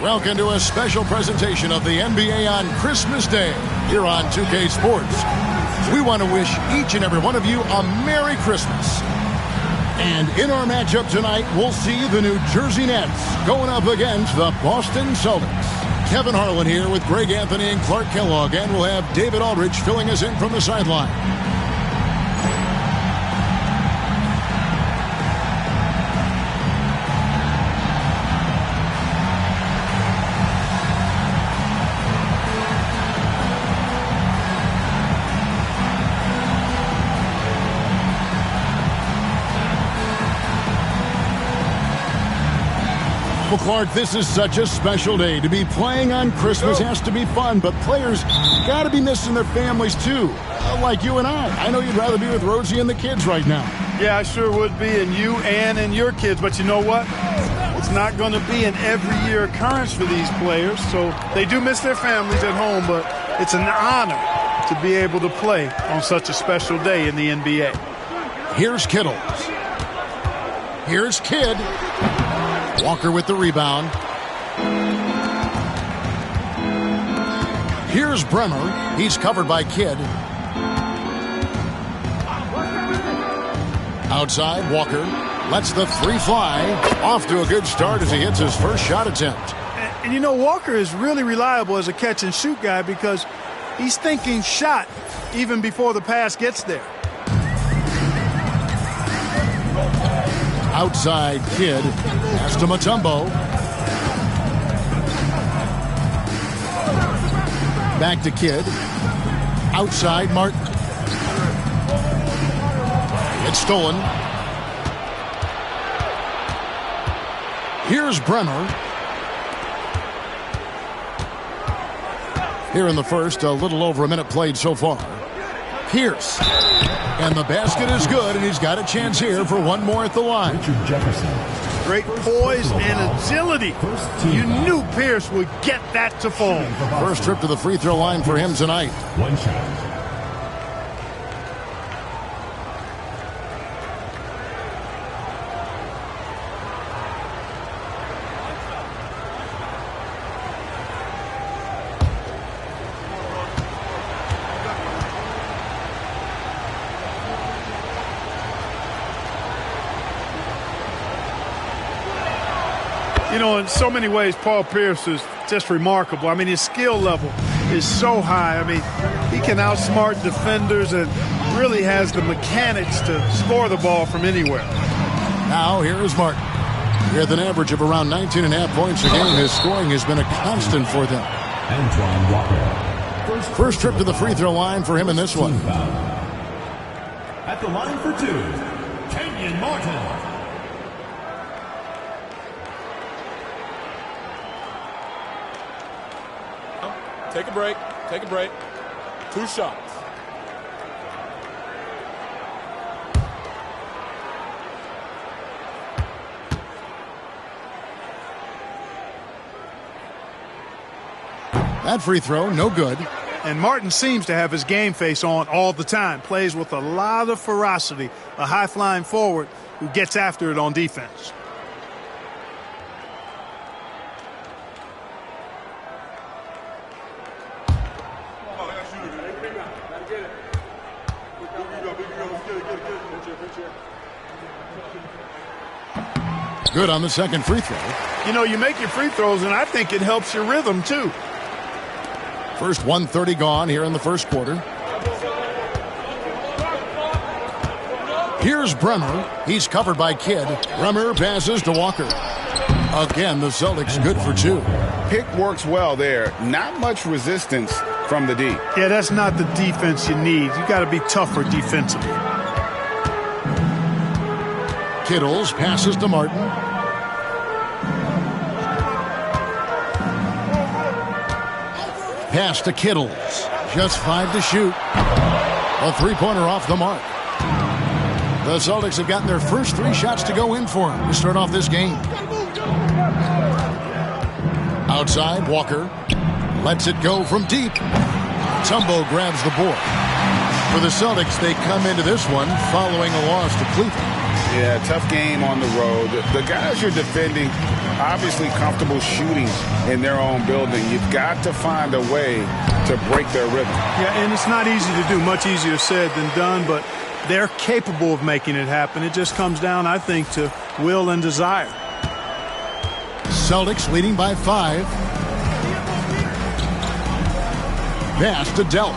Welcome to a special presentation of the NBA on Christmas Day here on 2K Sports. We want to wish each and every one of you a Merry Christmas. And in our matchup tonight, we'll see the New Jersey Nets going up against the Boston Celtics. Kevin Harlan here with Greg Anthony and Clark Kellogg, and we'll have David Aldridge filling us in from the sideline. Well, Clark, this is such a special day. To be playing on Christmas has to be fun, but players got to be missing their families, too. Like you and I. I know you'd rather be with Rosie and the kids right now. Yeah, I sure would be, and you and your kids. But you know what? It's not going to be an every-year occurrence for these players, so they do miss their families at home, but it's an honor to be able to play on such a special day in the NBA. Here's Kittles. Here's Kidd. Walker with the rebound. Here's Bremer. He's covered by Kidd. Outside, Walker lets the three fly. Off to a good start as he hits his first shot attempt. And you know, Walker is really reliable as a catch-and-shoot guy because he's thinking shot even before the pass gets there. Outside, Kidd. Pass to Mutombo. Back to Kidd. Outside, Martin. It's stolen. Here's Bremer. Here in the first, a little over a minute played so far. Pierce. And the basket is good, and he's got a chance here for one more at the line. Great poise and agility. You knew Pierce would get that to fall. First trip to the free throw line for him tonight. One shot. You know, in so many ways, Paul Pierce is just remarkable. I mean, his skill level is so high. I mean, he can outsmart defenders and really has the mechanics to score the ball from anywhere. Now, here is Martin. With an average of around 19.5 points a game, his scoring has been a constant for them. Antoine Walker. First trip to the free throw line for him in this one. At the line for two, Kenyon Martin. Take a break. Take a break. 2 shots. That free throw, no good. And Martin seems to have his game face on all the time. Plays with a lot of ferocity. A high-flying forward who gets after it on defense. Good on the second free throw. You know, you make your free throws, and I think it helps your rhythm, too. First 1:30 gone here in the first quarter. Here's Bremer. He's covered by Kidd. Bremer passes to Walker. Again, the Celtics good for 2. Pick works well there. Not much resistance from the D. Yeah, that's not the defense you need. You got to be tougher defensively. Kittles passes to Martin. Pass to Kittles. Just 5 to shoot. A three-pointer off the mark. The Celtics have gotten their first 3 shots to go in for him to start off this game. Outside, Walker lets it go from deep. Tumbo grabs the board. For the Celtics, they come into this one following a loss to Cleveland. Yeah, tough game on the road. The guys you're defending, obviously comfortable shooting in their own building. You've got to find a way to break their rhythm. Yeah, and it's not easy to do. Much easier said than done, but they're capable of making it happen. It just comes down, I think, to will and desire. Celtics leading by 5. Pass to Delp.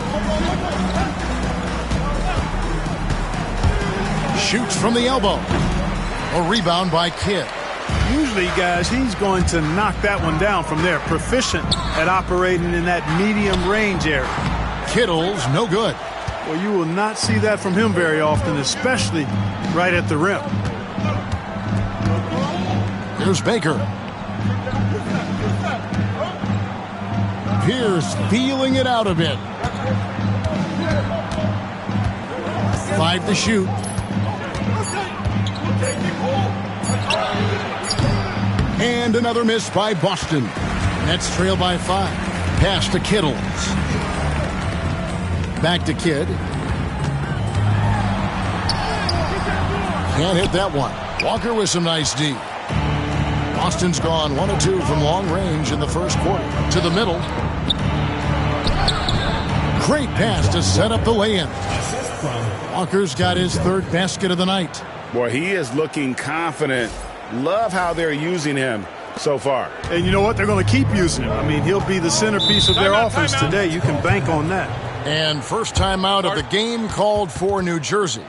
Shoots from the elbow. A rebound by Kidd. Usually, guys, he's going to knock that one down from there. Proficient at operating in that medium range area. Kittle's no good. Well, you will not see that from him very often, especially right at the rim. Here's Baker. Pierce feeling it out a bit. 5 to shoot. And another miss by Boston. Nets trail by 5. Pass to Kittles. Back to Kidd. Can't hit that one. Walker with some nice D. Boston's gone 1 of 2 from long range in the first quarter. To the middle. Great pass to set up the lay-in. Walker's got his 3rd basket of the night. Boy, he is looking confident. Love how they're using him so far. And you know what? They're going to keep using him. I mean, he'll be the centerpiece of their offense today. You can bank on that. And first timeout of the game called for New Jersey.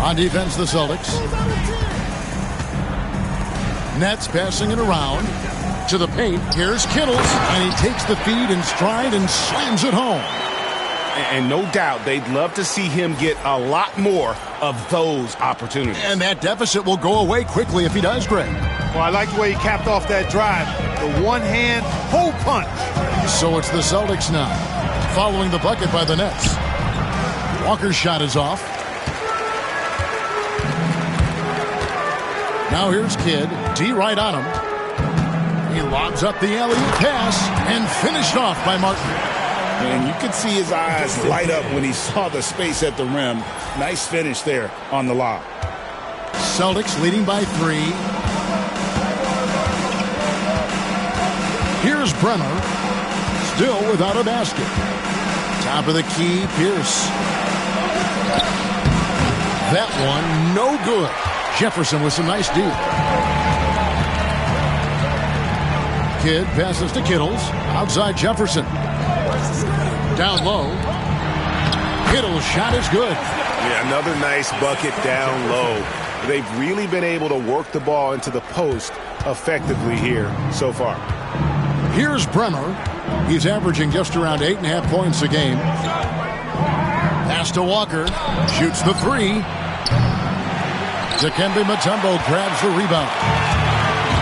On defense, the Celtics. Nets passing it around to the paint. Here's Kittles, and he takes the feed in stride and slams it home. And no doubt they'd love to see him get a lot more of those opportunities. And that deficit will go away quickly if he does, Greg. Well, I like the way he capped off that drive. The one-hand hole punch. So it's the Celtics now, following the bucket by the Nets. Walker's shot is off. Now here's Kidd. D right on him. He lobs up the alley-oop pass and finished off by Martin. And you could see his eyes light up when he saw the space at the rim. Nice finish there on the lob. Celtics leading by 3. Here's Brenner. Still without a basket. Top of the key, Pierce. That one, no good. Jefferson with some nice D. Kidd passes to Kittles. Outside Jefferson. Down low. Kittle's shot is good. Yeah, another nice bucket down low. They've really been able to work the ball into the post effectively here so far. Here's Bremer. He's averaging just around 8.5 points a game. Pass to Walker. Shoots the three. Dikembe Mutombo grabs the rebound.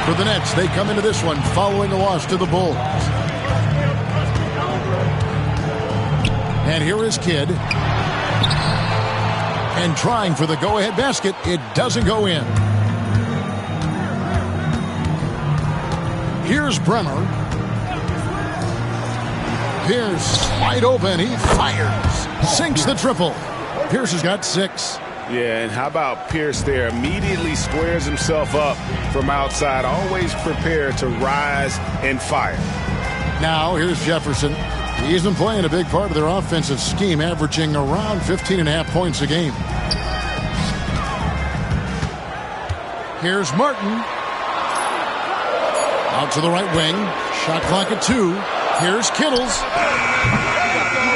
For the Nets, they come into this one following a loss to the Bulls. And here is Kidd. And trying for the go-ahead basket. It doesn't go in. Here's Bremer. Pierce wide open. He fires. Sinks the triple. Pierce has got 6. Yeah, and how about Pierce there? Immediately squares himself up from outside. Always prepared to rise and fire. Now here's Jefferson. He's been playing a big part of their offensive scheme, averaging around 15.5 points a game. Here's Martin. Out to the right wing. Shot clock at 2. Here's Kittles.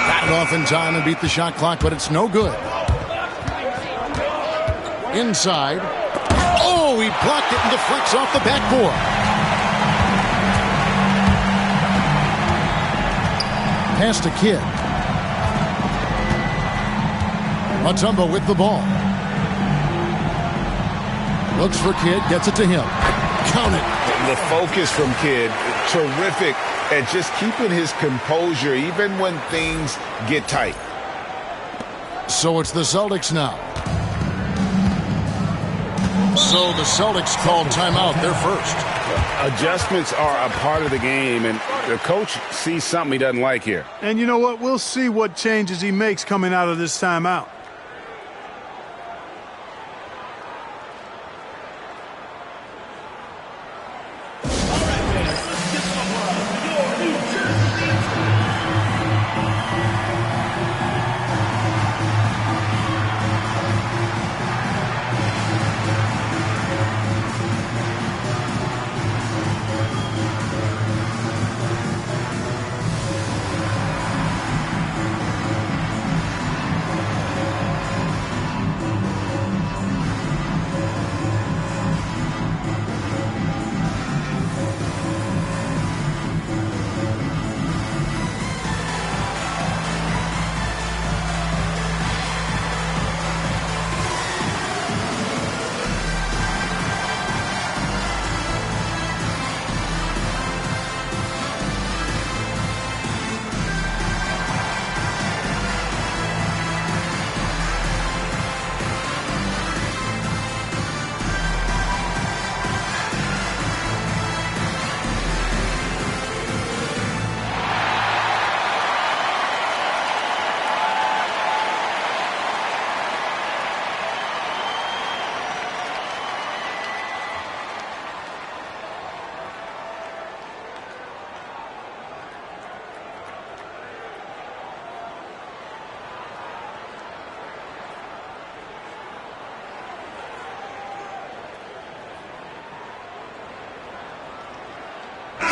Got it off in time and beat the shot clock, but it's no good. Inside. Oh, he blocked it and deflects off the backboard. Pass to Kidd. Mutombo with the ball. Looks for Kidd, gets it to him. Count it. The focus from Kidd, terrific at just keeping his composure even when things get tight. So it's the Celtics now. So the Celtics called timeout. They're first. Adjustments are a part of the game, and the coach sees something he doesn't like here. And you know what? We'll see what changes he makes coming out of this timeout.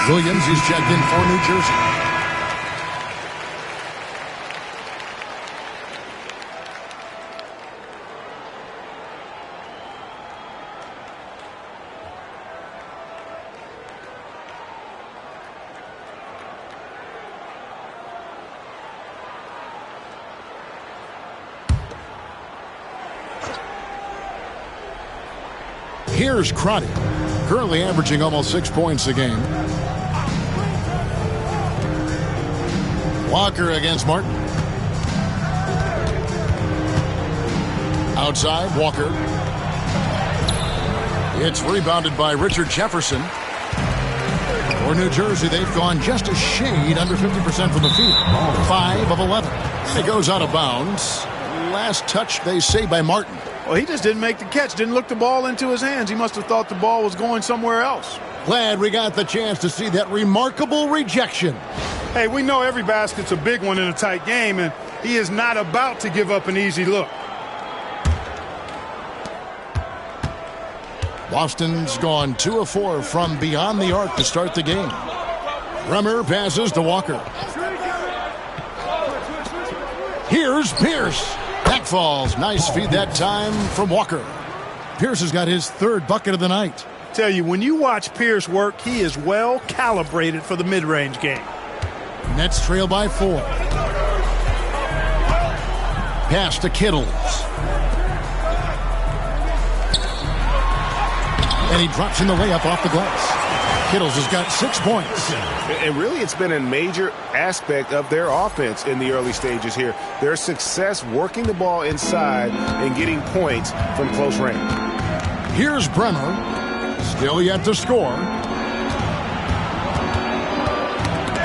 Williams is checked in for New Jersey. Here's Crotty, currently averaging almost 6 points a game. Walker against Martin. Outside, Walker. It's rebounded by Richard Jefferson. For New Jersey, they've gone just a shade under 50% from the field. 5 of 11. And it goes out of bounds. Last touch, they say, by Martin. Well, he just didn't make the catch, didn't look the ball into his hands. He must have thought the ball was going somewhere else. Glad we got the chance to see that remarkable rejection. Hey, we know every basket's a big one in a tight game, and he is not about to give up an easy look. Boston's gone 2 of 4 from beyond the arc to start the game. Bremer passes to Walker. Here's Pierce. That falls. Nice feed that time from Walker. Pierce has got his third bucket of the night. Tell you, when you watch Pierce work, he is well calibrated for the mid-range game. Nets trail by 4. Pass to Kittles. And he drops in the layup off the glass. Kittles has got 6 points. And really, it's been a major aspect of their offense in the early stages here. Their success working the ball inside and getting points from close range. Here's Bremer. Still yet to score.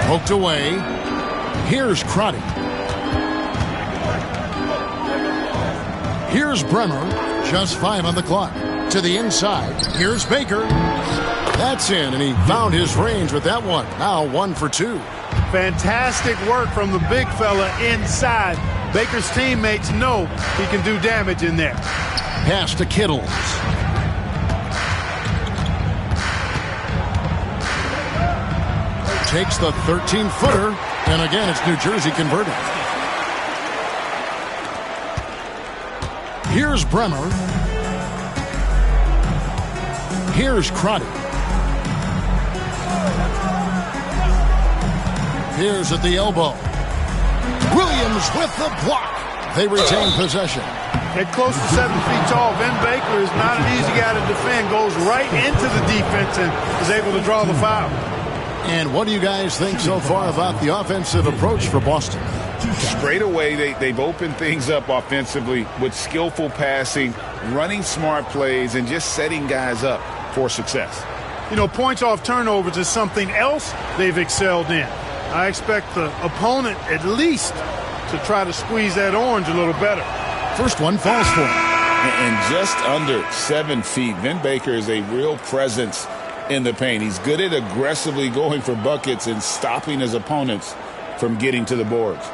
Poked away. Here's Crotty. Here's Bremer. Just 5 on the clock. To the inside. Here's Baker. That's in, and he found his range with that one. Now 1 for 2. Fantastic work from the big fella inside. Baker's teammates know he can do damage in there. Pass to Kittles. Takes the 13-footer, and again, it's New Jersey converted. Here's Bremer. Here's Crotty. Here's at the elbow. Williams with the block. They retain possession. At close to 7 feet tall, Ben Baker is not an easy guy to defend. Goes right into the defense and is able to draw the foul. And what do you guys think so far about the offensive approach for Boston? Straight away, they've opened things up offensively with skillful passing, running smart plays, and just setting guys up for success. You know, points off turnovers is something else they've excelled in. I expect the opponent at least to try to squeeze that orange a little better. First one falls for him. And just under 7 feet, Ben Baker is a real presence in the paint. He's good at aggressively going for buckets and stopping his opponents from getting to the boards.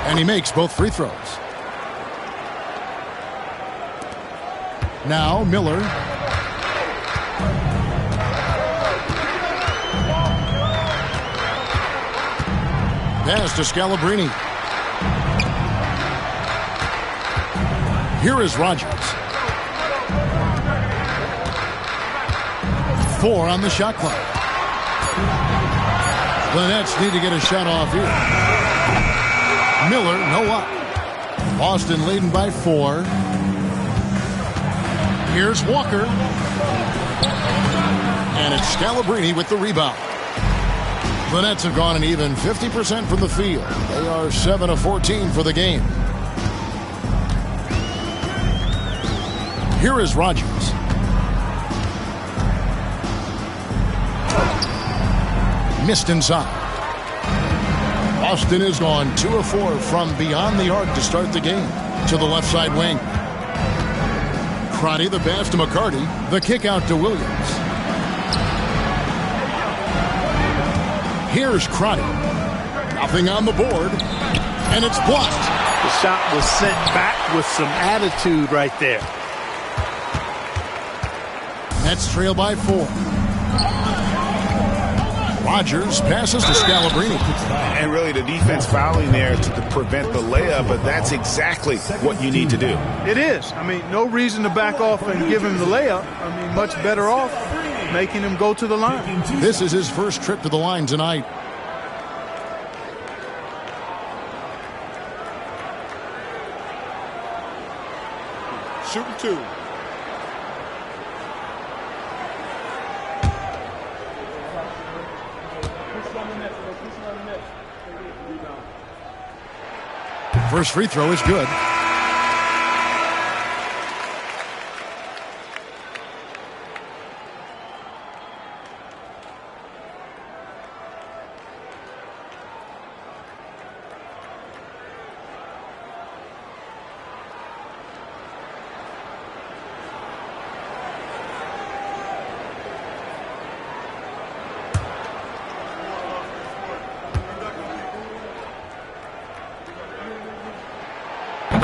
And he makes both free throws. Now Miller. Pass to Scalabrine. Here is Rogers. 4 on the shot clock. The Nets need to get a shot off here. Miller, no up. Boston leading by 4. Here's Walker. And it's Scalabrine with the rebound. The Nets have gone an even 50% from the field. They are 7 of 14 for the game. Here is Rogers. Missed inside. Boston has gone 2 of 4 from beyond the arc to start the game. To the left side wing. Crotty, the pass to McCarty. The kick out to Williams. Here's Crotty. Nothing on the board. And it's blocked. The shot was sent back with some attitude right there. Nets trail by 4. Rogers passes to Scalabrine. And really the defense fouling there to prevent the layup, but that's exactly what you need to do. It is. I mean, no reason to back off and give him the layup. I mean, much better off making him go to the line. This is his first trip to the line tonight. Shooting 2. First free throw is good.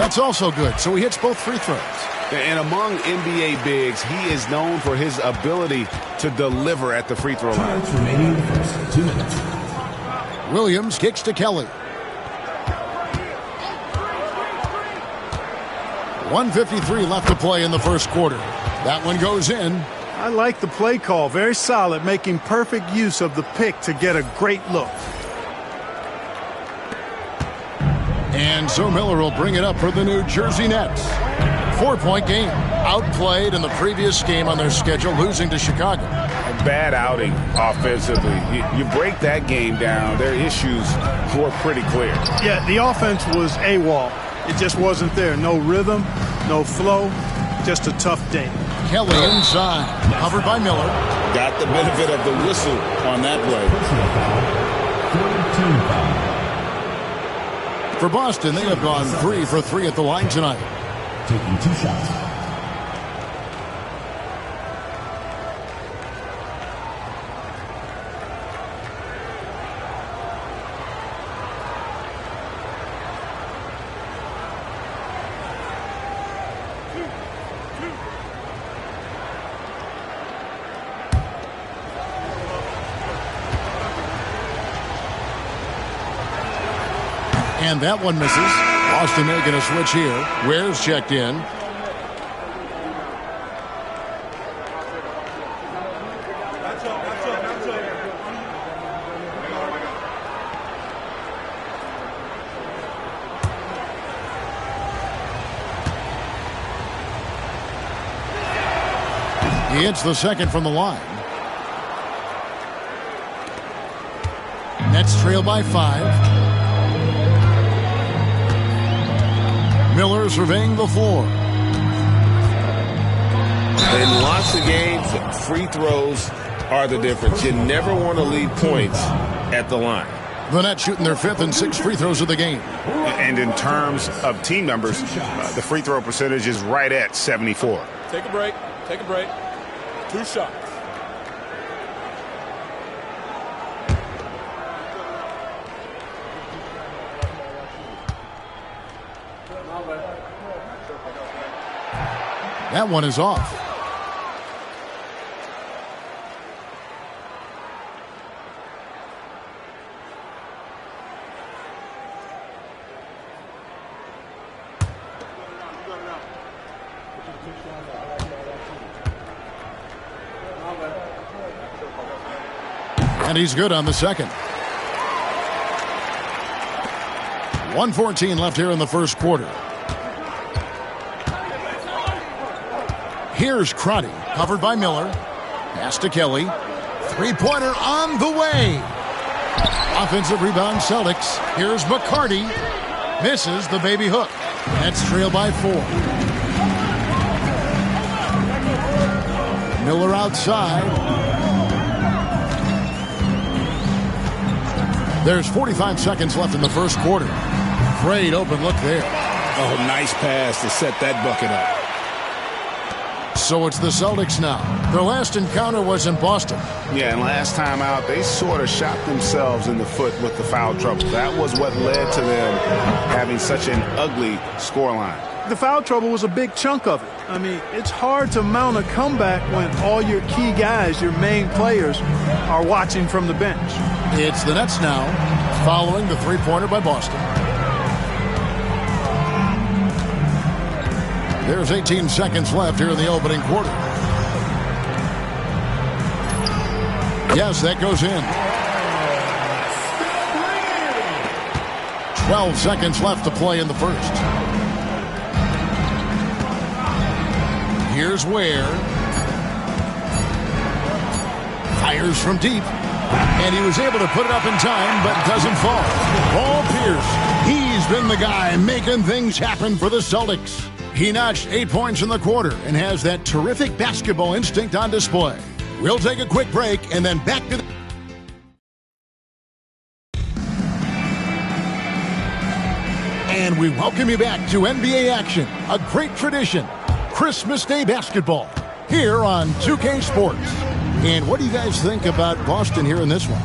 That's also good, so he hits both free throws. And among NBA bigs, he is known for his ability to deliver at the free throw line. Remaining in the first 2 minutes. Williams kicks to Kelly. 1:53 left to play in the first quarter. That one goes in. I like the play call. Very solid, making perfect use of the pick to get a great look. And so Miller will bring it up for the New Jersey Nets. 4-point game. Outplayed in the previous game on their schedule, losing to Chicago. A bad outing offensively. You break that game down, their issues were pretty clear. Yeah, the offense was AWOL. It just wasn't there. No rhythm, no flow, just a tough day. Kelly inside, covered by Miller. Got the benefit of the whistle on that play. For Boston, they have gone 3 for 3 at the line tonight. Taking 2 shots. And that one misses. Boston making a switch here. Ware's checked in. He hits the second from the line. Nets trail by 5. Miller surveying the floor. In lots of games, free throws are the difference. You never want to leave points at the line. The Nets shooting their 5th and 6th free throws of the game. And in terms of team numbers, the free throw percentage is right at 74. Take a break. Take a break. 2 shots. That one is off. And he's good on the second. 1:14 left here in the first quarter. Here's Crotty, covered by Miller. Pass to Kelly. 3-pointer on the way. Offensive rebound, Celtics. Here's McCarty. Misses the baby hook. Nets trail by 4. Miller outside. There's 45 seconds left in the first quarter. Great open look there. Oh, nice pass to set that bucket up. So it's the Celtics now. Their last encounter was in Boston. Yeah, and last time out, they sort of shot themselves in the foot with the foul trouble. That was what led to them having such an ugly scoreline. The foul trouble was a big chunk of it. I mean, it's hard to mount a comeback when all your key guys, your main players, are watching from the bench. It's the Nets now, following the 3-pointer by Boston. There's 18 seconds left here in the opening quarter. Yes, that goes in. 12 seconds left to play in the first. Here's Ware. Fires from deep. And he was able to put it up in time, but doesn't fall. Paul Pierce, he's been the guy making things happen for the Celtics. He notched 8 points in the quarter and has that terrific basketball instinct on display. We'll take a quick break and then back to the... And we welcome you back to NBA action, a great tradition, Christmas Day basketball, here on 2K Sports. And what do you guys think about Boston here in this one?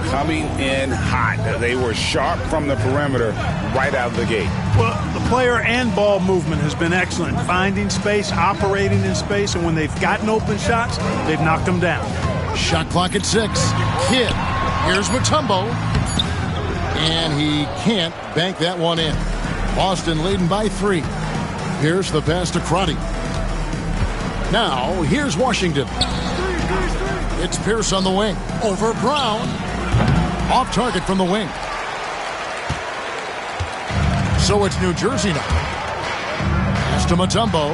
Coming in hot. They were sharp from the perimeter right out of the gate. Well, the player and ball movement has been excellent. Finding space, operating in space, and when they've gotten open shots, they've knocked them down. Shot clock at 6. Kidd. Here's Mutombo. And he can't bank that one in. Boston leading by 3. Here's the pass to Crotty. Now, here's Washington. It's Pierce on the wing. Over Brown. Off target from the wing. So it's New Jersey now. Pass to Mutombo.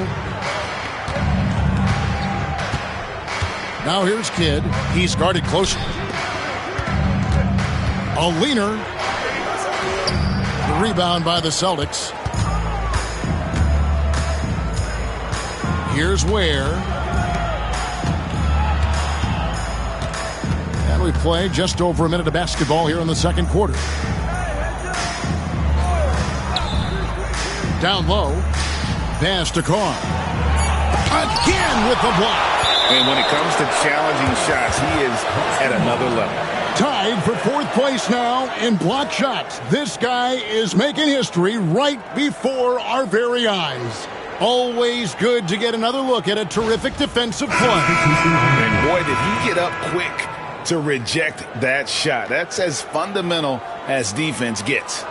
Now here's Kidd. He's guarded closely. A leaner. The rebound by the Celtics. Here's Ware. And we play just over a minute of basketball here in the second quarter. Down low. Pass to Carr. Again with the block. And when it comes to challenging shots, he is at another level. Tied for 4th place now in block shots. This guy is making history right before our very eyes. Always good to get another look at a terrific defensive play. And boy, did he get up quick to reject that shot. That's as fundamental as defense gets.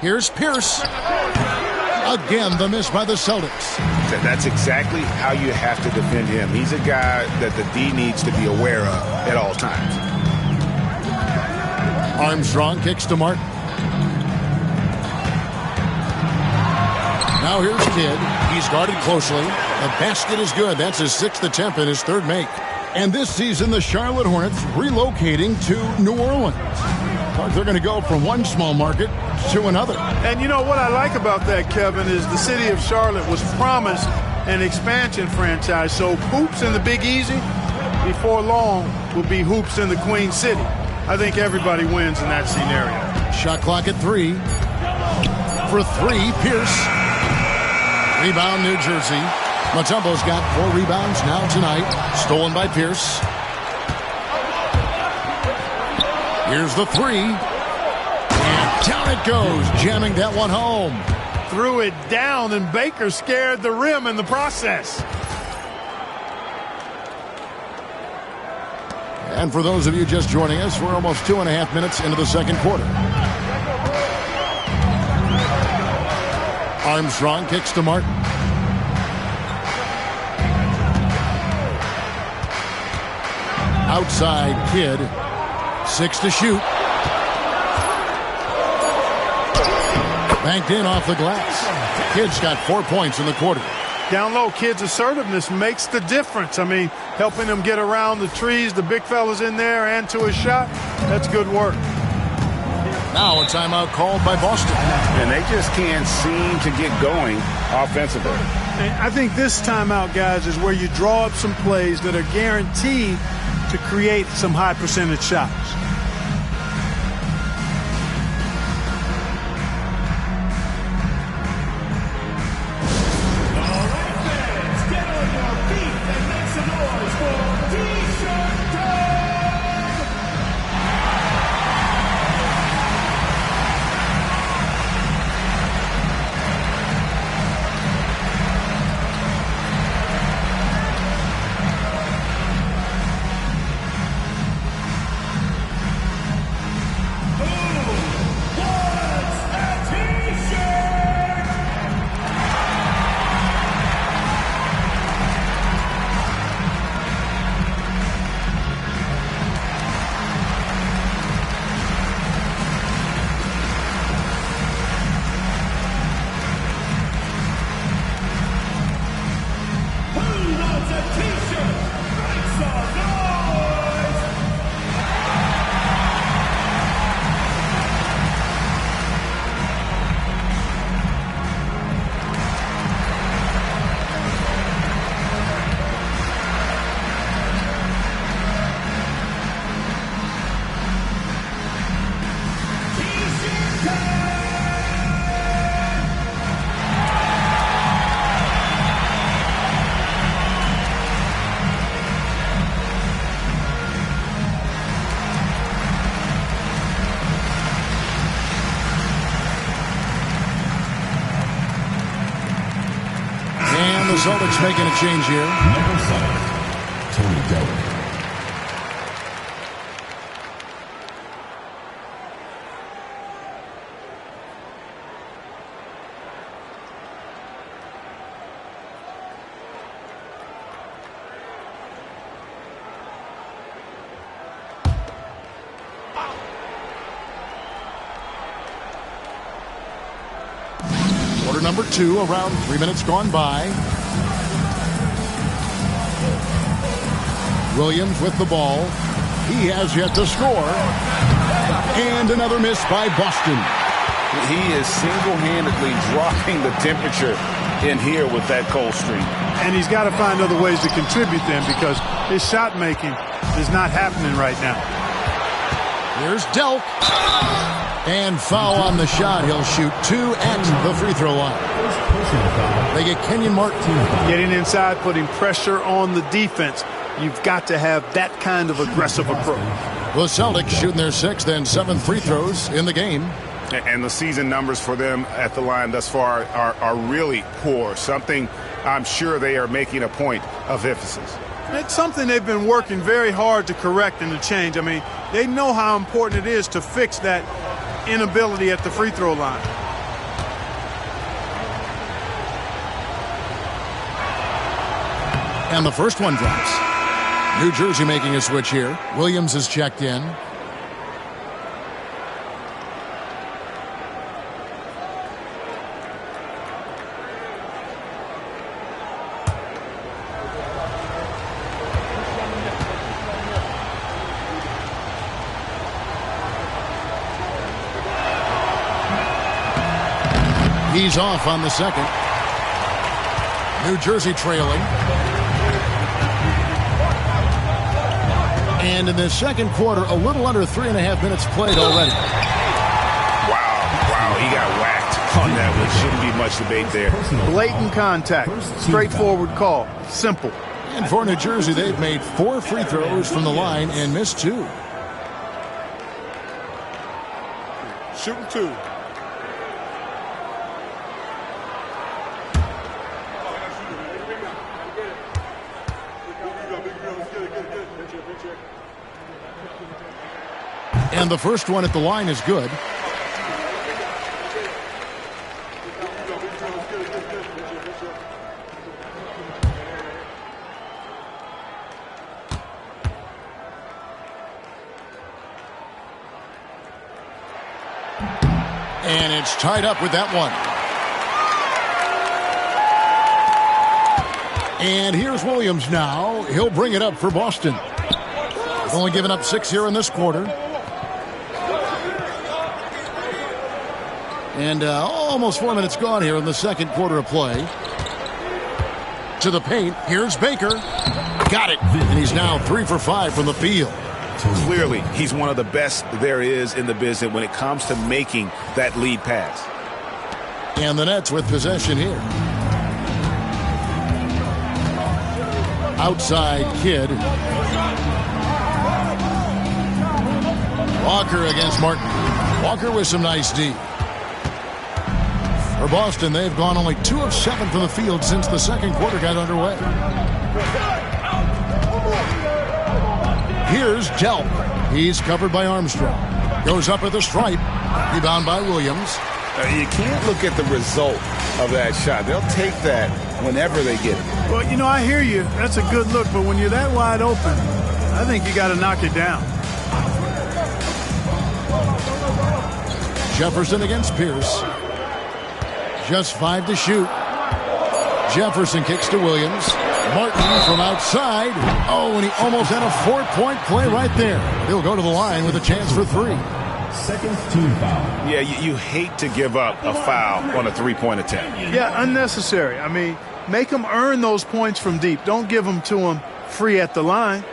Here's Pierce. Again, the miss by the Celtics. That's exactly how you have to defend him. He's a guy that the D needs to be aware of at all times. Armstrong kicks to Martin. Now here's Kidd. He's guarded closely. The basket is good. That's his 6th attempt and his 3rd make. And this season, the Charlotte Hornets relocating to New Orleans. They're going to go from one small market to another. And you know what I like about that, Kevin, is the city of Charlotte was promised an expansion franchise. So hoops in the Big Easy, before long, will be hoops in the Queen City. I think everybody wins in that scenario. Shot clock at 3. For 3, Pierce. Rebound, New Jersey. Mutombo's got 4 rebounds now tonight. Stolen by Pierce. Here's the 3. And down it goes, jamming that one home. Threw it down, and Baker scared the rim in the process. And for those of you just joining us, we're almost 2.5 minutes into the second quarter. Armstrong kicks to Martin. Outside Kidd. 6 to shoot. Banked in off the glass. Kidd's got 4 points in the quarter. Down low, Kidd's assertiveness makes the difference. I mean, helping him get around the trees, the big fellas in there, and to his shot. That's good work. Now a timeout called by Boston. And they just can't seem to get going offensively. And I think this timeout, guys, is where you draw up some plays that are guaranteed to create some high percentage shots. Celtics making a change here. Number 7, Tony Delk. Quarter number 2, around 3 minutes gone by. Williams with the ball. He has yet to score. And another miss by Boston. He is single-handedly dropping the temperature in here with that cold streak. And he's got to find other ways to contribute then, because his shot making is not happening right now. Here's Delk. And foul on the shot. He'll shoot 2 at the free throw line. They get Kenyon Martin. Getting inside, putting pressure on the defense. You've got to have that kind of aggressive approach. The Celtics shooting their 6th and 7th free throws in the game. And the season numbers for them at the line thus far are really poor. Something I'm sure they are making a point of emphasis. It's something they've been working very hard to correct and to change. I mean, they know how important it is to fix that inability at the free throw line. And the first one drops. New Jersey making a switch here. Williams is checked in. He's off on the second. New Jersey trailing. And in the second quarter, a little under 3.5 minutes played already. Wow, he got whacked on that one. Shouldn't be much debate there. Blatant contact, straightforward call, simple. And for New Jersey, they've made 4 free throws from the line and missed 2. Shooting 2. And the first one at the line is good. And it's tied up with that one. And here's Williams now. He'll bring it up for Boston. He's only given up 6 here in this quarter. And almost 4 minutes gone here in the second quarter of play. To the paint. Here's Baker. Got it. And he's now 3 for 5 from the field. Clearly, he's one of the best there is in the business when it comes to making that lead pass. And the Nets with possession here. Outside Kidd. Walker against Martin. Walker with some nice D. For Boston, they've gone only 2 of 7 from the field since the second quarter got underway. Here's Delk. He's covered by Armstrong. Goes up at the stripe. Rebound by Williams. You can't look at the result of that shot. They'll take that whenever they get it. Well, you know, I hear you. That's a good look, but when you're that wide open, I think you got to knock it down. Jefferson against Pierce. Just 5 to shoot. Jefferson kicks to Williams. Martin from outside. Oh, and he almost had a 4-point play right there. He'll go to the line with a chance for 3. Second team foul. Yeah, you hate to give up a foul on a 3-point attempt. Yeah, unnecessary. I mean, make them earn those points from deep. Don't give them to them free at the line.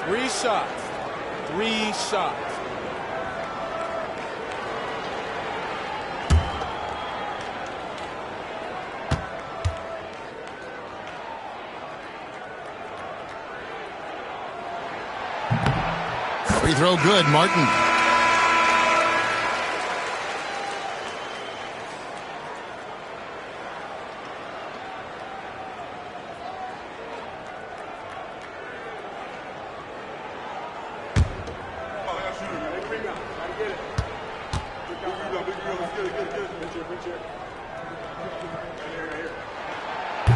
3 shots. 3 shots. Free throw good, Martin.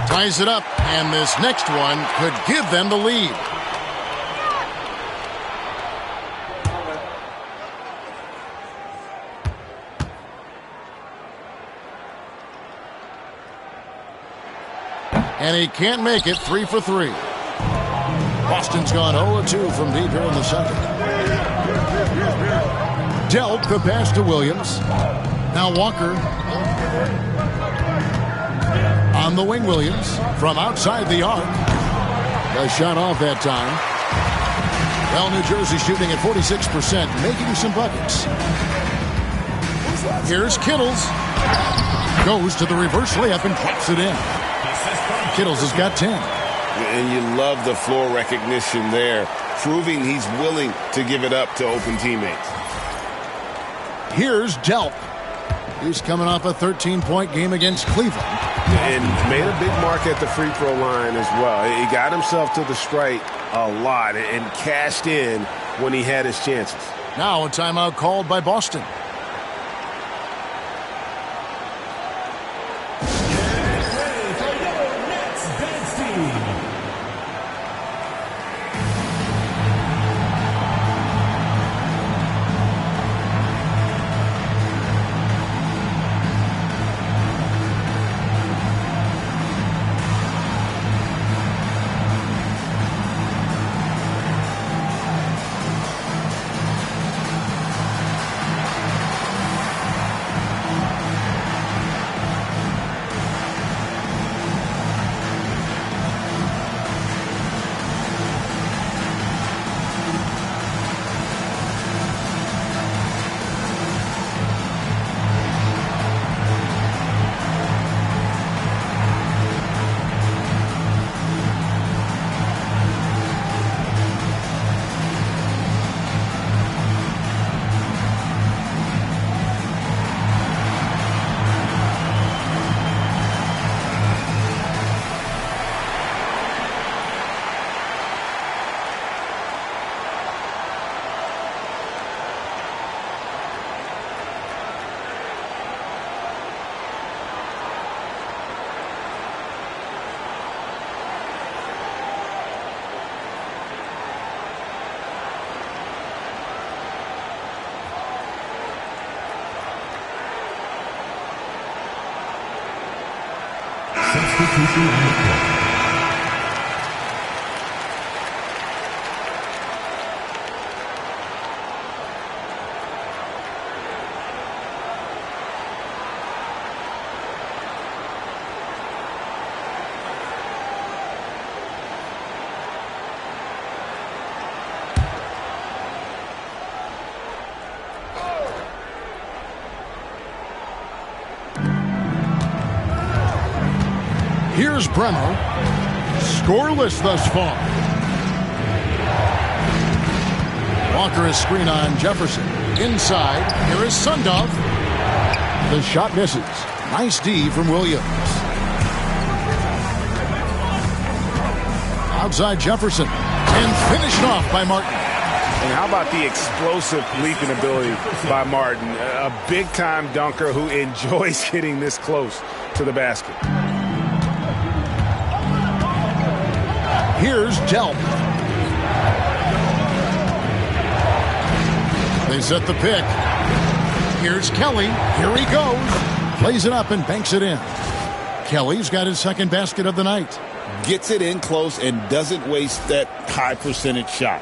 Ties it up, and this next one could give them the lead. And he can't make it. 3 for 3. Boston's gone 0-2 from deep here in the second. Delk the pass to Williams. Now Walker. On the wing, Williams. From outside the arc. A shot off that time. Well, New Jersey shooting at 46%, making some buckets. Here's Kittles. Goes to the reverse layup and claps it in. Kittles has got 10. And you love the floor recognition there, proving he's willing to give it up to open teammates. Here's Delk. He's coming off a 13-point game against Cleveland. And made a big mark at the free throw line as well. He got himself to the strike a lot and cashed in when he had his chances. Now a timeout called by Boston. Here's Bremo. Scoreless thus far. Walker is screen on Jefferson. Inside, here is Sundov. The shot misses. Nice D from Williams. Outside Jefferson. And finished off by Martin. And how about the explosive leaping ability by Martin? A big-time dunker who enjoys getting this close to the basket. Here's Delk. They set the pick. Here's Kelly. Here he goes. Plays it up and banks it in. Kelly's got his second basket of the night. Gets it in close and doesn't waste that high percentage shot.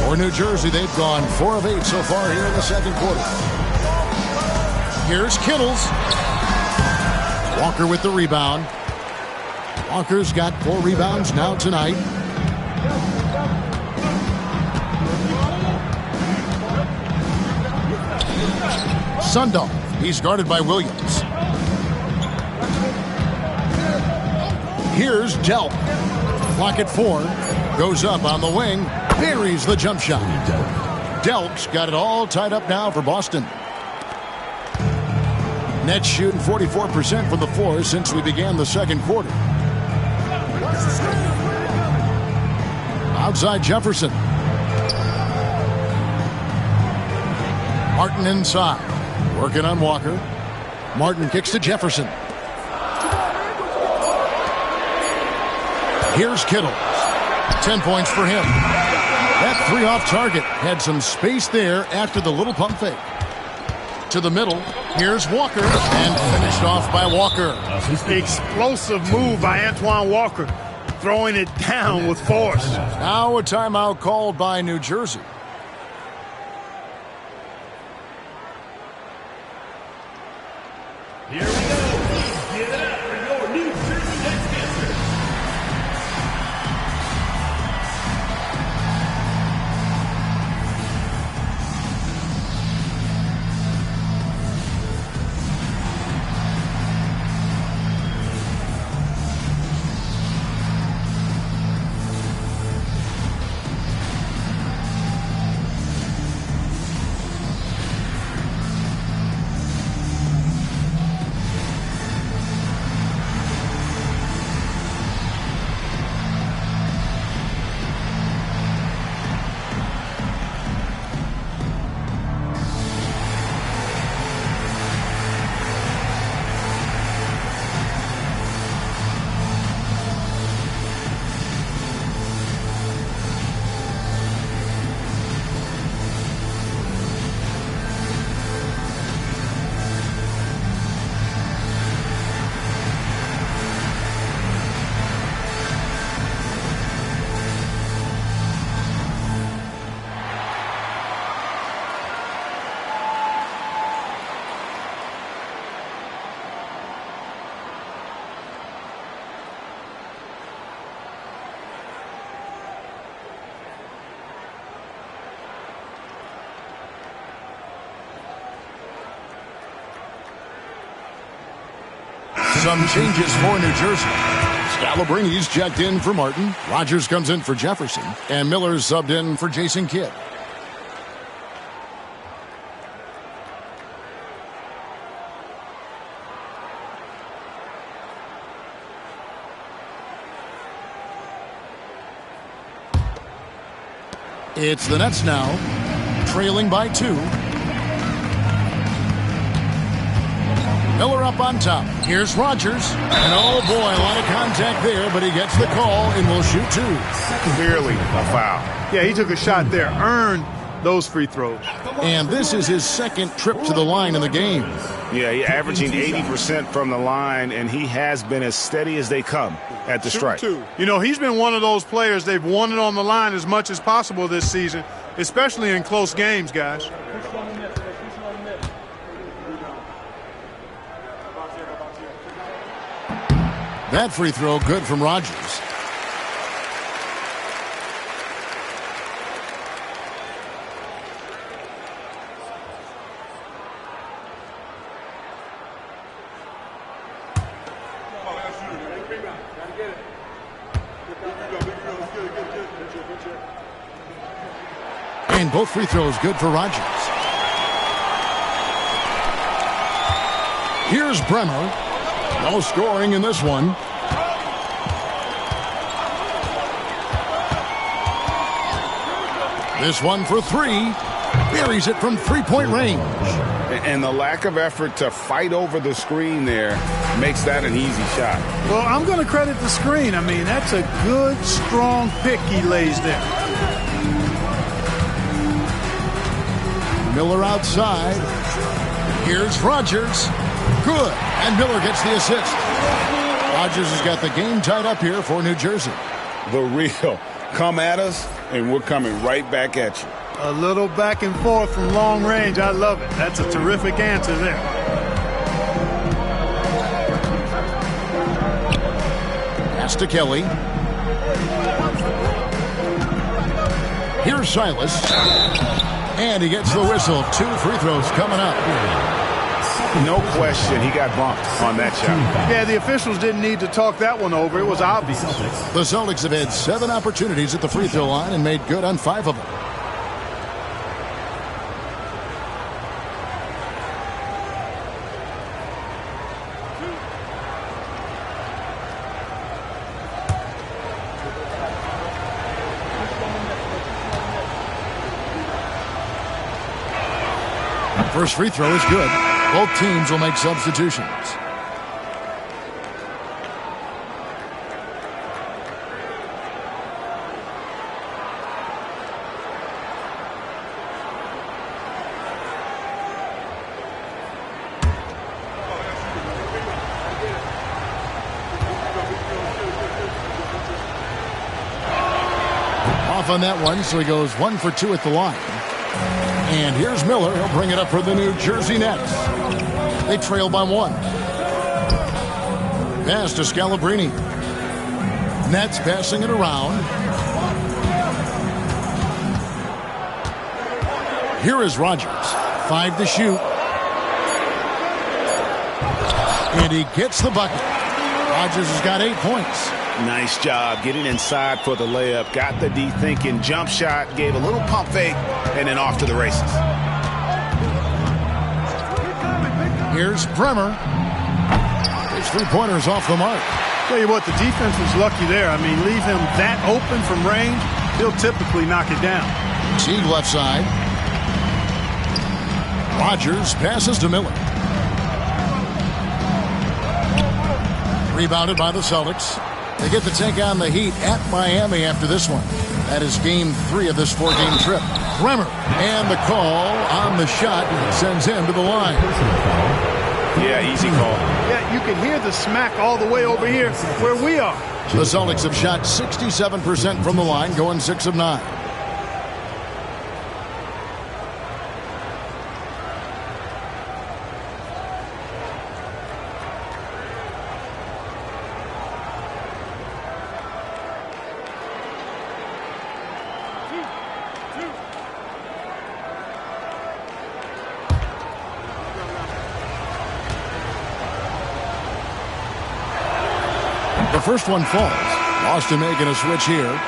For New Jersey, they've gone 4 of 8 so far here in the second quarter. Here's Kittles. Walker with the rebound. Walker's got 4 rebounds now tonight. Sundal. He's guarded by Williams. Here's Delk. Clock at 4. Goes up on the wing. Buries the jump shot. Delk's got it all tied up now for Boston. Nets shooting 44% from the floor since we began the second quarter. Outside Jefferson. Martin inside. Working on Walker. Martin kicks to Jefferson. Here's Kittle. 10 points for him. That 3 off target had some space there after the little pump fake. To the middle. Here's Walker. And finished off by Walker. Explosive move by Antoine Walker. Throwing it down with force. Now a timeout called by New Jersey. Here we go. Please give it up for your New Jersey Nextcaster. Some changes for New Jersey. Scalabrini's checked in for Martin. Rogers comes in for Jefferson. And Miller's subbed in for Jason Kidd. It's the Nets now, trailing by 2. Miller up on top. Here's Rogers. And oh boy, a lot of contact there, but he gets the call and will shoot 2. Clearly a foul. Yeah, he took a shot there. Earned those free throws. And this is his second trip to the line in the game. Yeah, he's averaging 80% from the line, and he has been as steady as they come at the strike. You know, he's been one of those players they've wanted on the line as much as possible this season, especially in close games, guys. That free throw good from Rogers. And both free throws good for Rogers. Here's Bremer. No scoring in this one. This one for 3. Buries it from three-point range. And the lack of effort to fight over the screen there makes that an easy shot. Well, I'm going to credit the screen. I mean, that's a good, strong pick he lays there. Miller outside. Here's Rogers. Good. And Miller gets the assist. Rogers has got the game tied up here for New Jersey. The real. Come at us, and we're coming right back at you. A little back and forth from long range. I love it. That's a terrific answer there. Pass to Kelly. Here's Silas. And he gets the whistle. 2 free throws coming up. No question, he got bumped on that shot. Yeah, the officials didn't need to talk that one over. It was obvious. The Celtics have had 7 opportunities at the free throw line and made good on 5 of them. First free throw is good. Both teams will make substitutions. Off on that one, so he goes 1 for 2 at the line. And here's Miller. He'll bring it up for the New Jersey Nets. They trail by 1. Pass to Scalabrine. Nets passing it around. Here is Rogers. 5 to shoot. And he gets the bucket. Rogers has got 8 points. Nice job getting inside for the layup. Got the D thinking. Jump shot. Gave a little pump fake. And then off to the races. Here's Bremer. His three-pointer's off the mark. Tell you what, the defense was lucky there. I mean, leave him that open from range, he'll typically knock it down. Teague left side. Rogers passes to Miller. Rebounded by the Celtics. They get to take on the Heat at Miami after this one. That is game 3 of this 4-game trip. Bremer, and the call on the shot sends him to the line. Yeah, easy call. Yeah, you can hear the smack all the way over here where we are. The Celtics have shot 67% from the line, going 6 of 9. The first one falls. Boston making a switch here.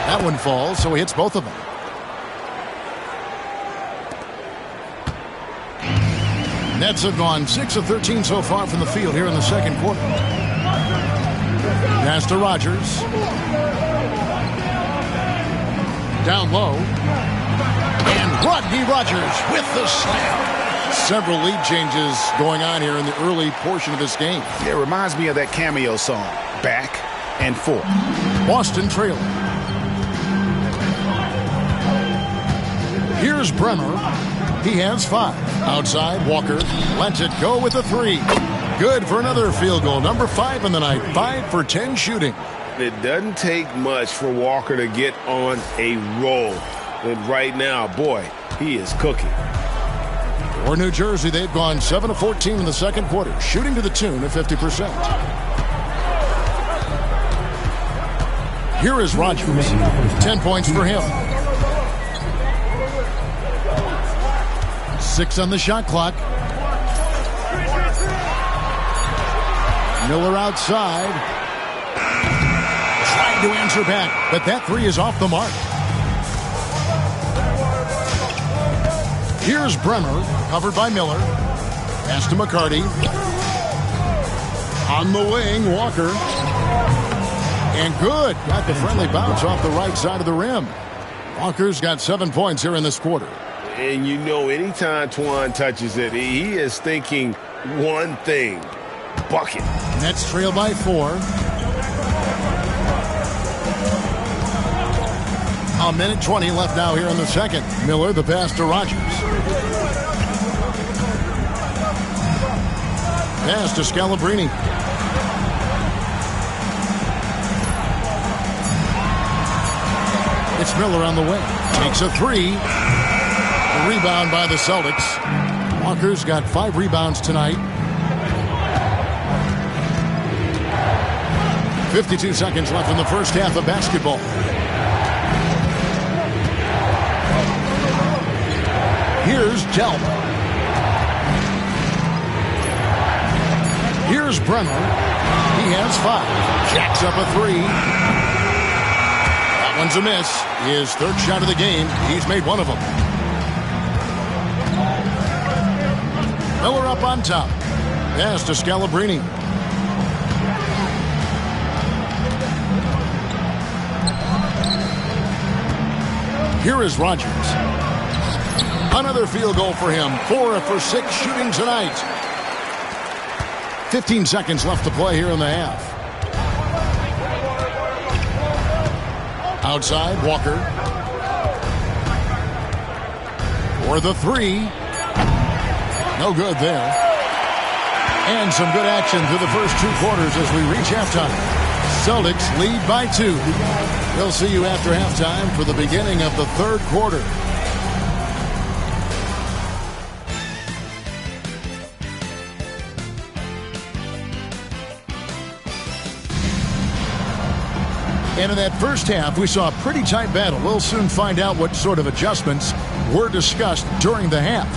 That one falls, so he hits both of them. Nets have gone 6 of 13 so far from the field here in the second quarter. Pass to Rogers. Down low. And Rodney Rogers with the slam. Several lead changes going on here in the early portion of this game. It reminds me of that cameo song, Back and Forth. Boston trailing. Here's Bremer. He has 5. Outside, Walker lets it go with a 3. Good for another field goal. Number 5 in the night. 5 for 10 shooting. It doesn't take much for Walker to get on a roll. And right now, boy, he is cooking. For New Jersey, they've gone 7 of 14 in the second quarter, shooting to the tune of 50%. Here is Rogers. 10 points for him. 6 on the shot clock. Miller outside. Trying to answer back, but that 3 is off the mark. Here's Bremer, covered by Miller. Pass to McCarty. On the wing, Walker. And good. Got the friendly bounce off the right side of the rim. Walker's got 7 points here in this quarter. And you know, anytime Twan touches it, he is thinking one thing: bucket. Nets trail by 4. A minute 20 left now here in the second. Miller, the pass to Rogers. Pass to Scalabrine. It's Miller on the wing. Takes a 3. Rebound by the Celtics. Walker's got 5 rebounds tonight. 52 seconds left in the first half of basketball. Here's Delp. Here's Here's Brenner. He has 5. Jacks up a 3. That one's a miss. His third shot of the game. He's made one of them. Miller up on top. Pass to Scalabrini. Here is Rogers. Another field goal for him. 4 for 6 shooting tonight. 15 seconds left to play here in the half. Outside, Walker. For the 3. No good there. And some good action through the first 2 quarters as we reach halftime. Celtics lead by 2. We'll see you after halftime for the beginning of the third quarter. And in that first half, we saw a pretty tight battle. We'll soon find out what sort of adjustments were discussed during the half.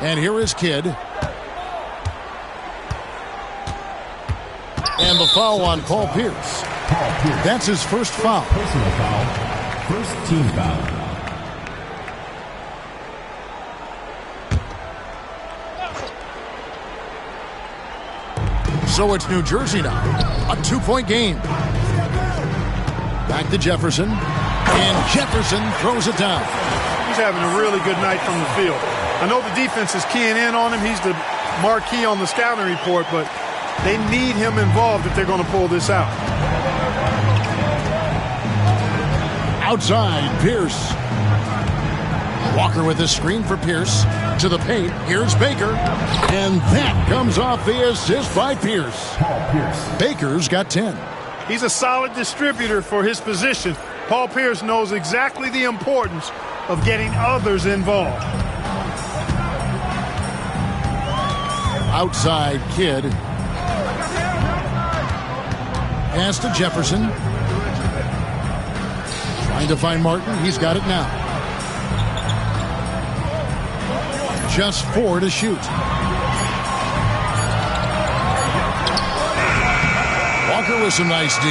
And here is Kidd. And the foul on Paul Pierce. That's his first foul. Personal foul. First team foul. So it's New Jersey now. A 2-point game. Back to Jefferson. And Jefferson throws it down. He's having a really good night from the field. I know the defense is keying in on him. He's the marquee on the scouting report, but they need him involved if they're going to pull this out. Outside, Pierce. Walker with a screen for Pierce. To the paint. Here's Baker. And that comes off the assist by Pierce. Paul Pierce. Baker's got 10. He's a solid distributor for his position. Paul Pierce knows exactly the importance of getting others involved. Outside, Kidd. Pass to Jefferson. Trying to find Martin. He's got it now. Just 4 to shoot. Walker with some nice D.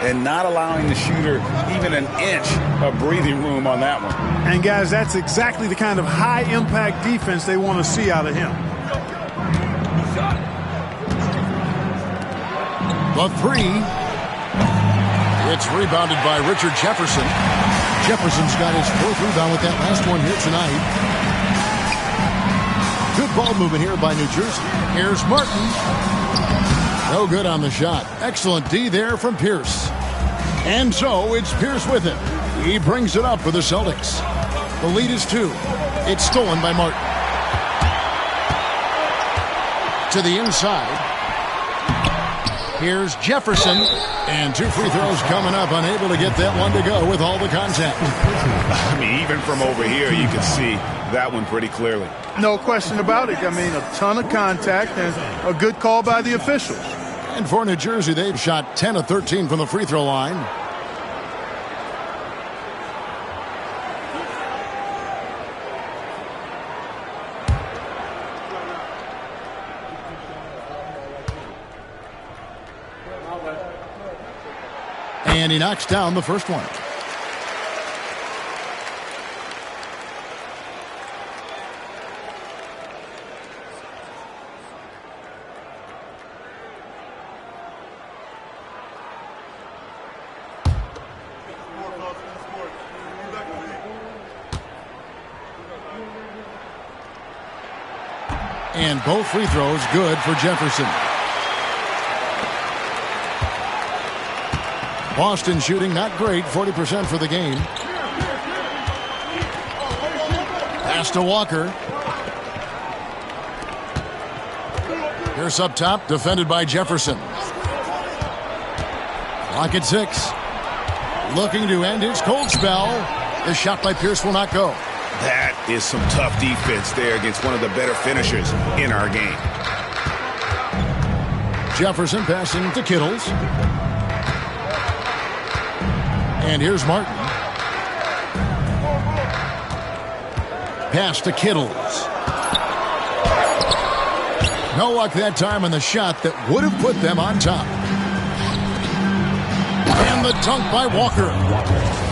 And not allowing the shooter even an inch of breathing room on that one. And guys, that's exactly the kind of high-impact defense they want to see out of him. The 3. It's rebounded by Richard Jefferson. Jefferson's got his 4th rebound with that last one here tonight. Good ball movement here by New Jersey. Here's Martin. No good on the shot. Excellent D there from Pierce. And so it's Pierce with it. He brings it up for the Celtics. The lead is 2. It's stolen by Martin. To the inside. Here's Jefferson. And 2 free throws coming up. Unable to get that one to go with all the contact. I mean, even from over here, you can see that one pretty clearly. No question about it. I mean, a ton of contact and a good call by the officials. And for New Jersey, they've shot 10 of 13 from the free throw line. And he knocks down the first one. And both free throws good for Jefferson. Boston shooting not great, 40% for the game. Pass to Walker. Pierce up top, defended by Jefferson. Clock at 6. Looking to end his cold spell. The shot by Pierce will not go. That is some tough defense there against one of the better finishers in our game. Jefferson passing to Kittles. And here's Martin. Pass to Kittles. No luck that time on the shot that would have put them on top. And the dunk by Walker.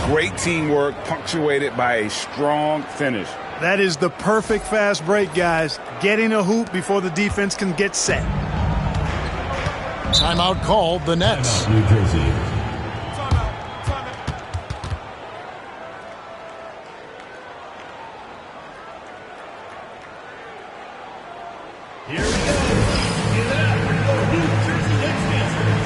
Great teamwork, punctuated by a strong finish. That is the perfect fast break, guys. Getting a hoop before the defense can get set. Timeout called, the Nets. New Jersey. Here we go. Give it up for your New Jersey Nets dancers.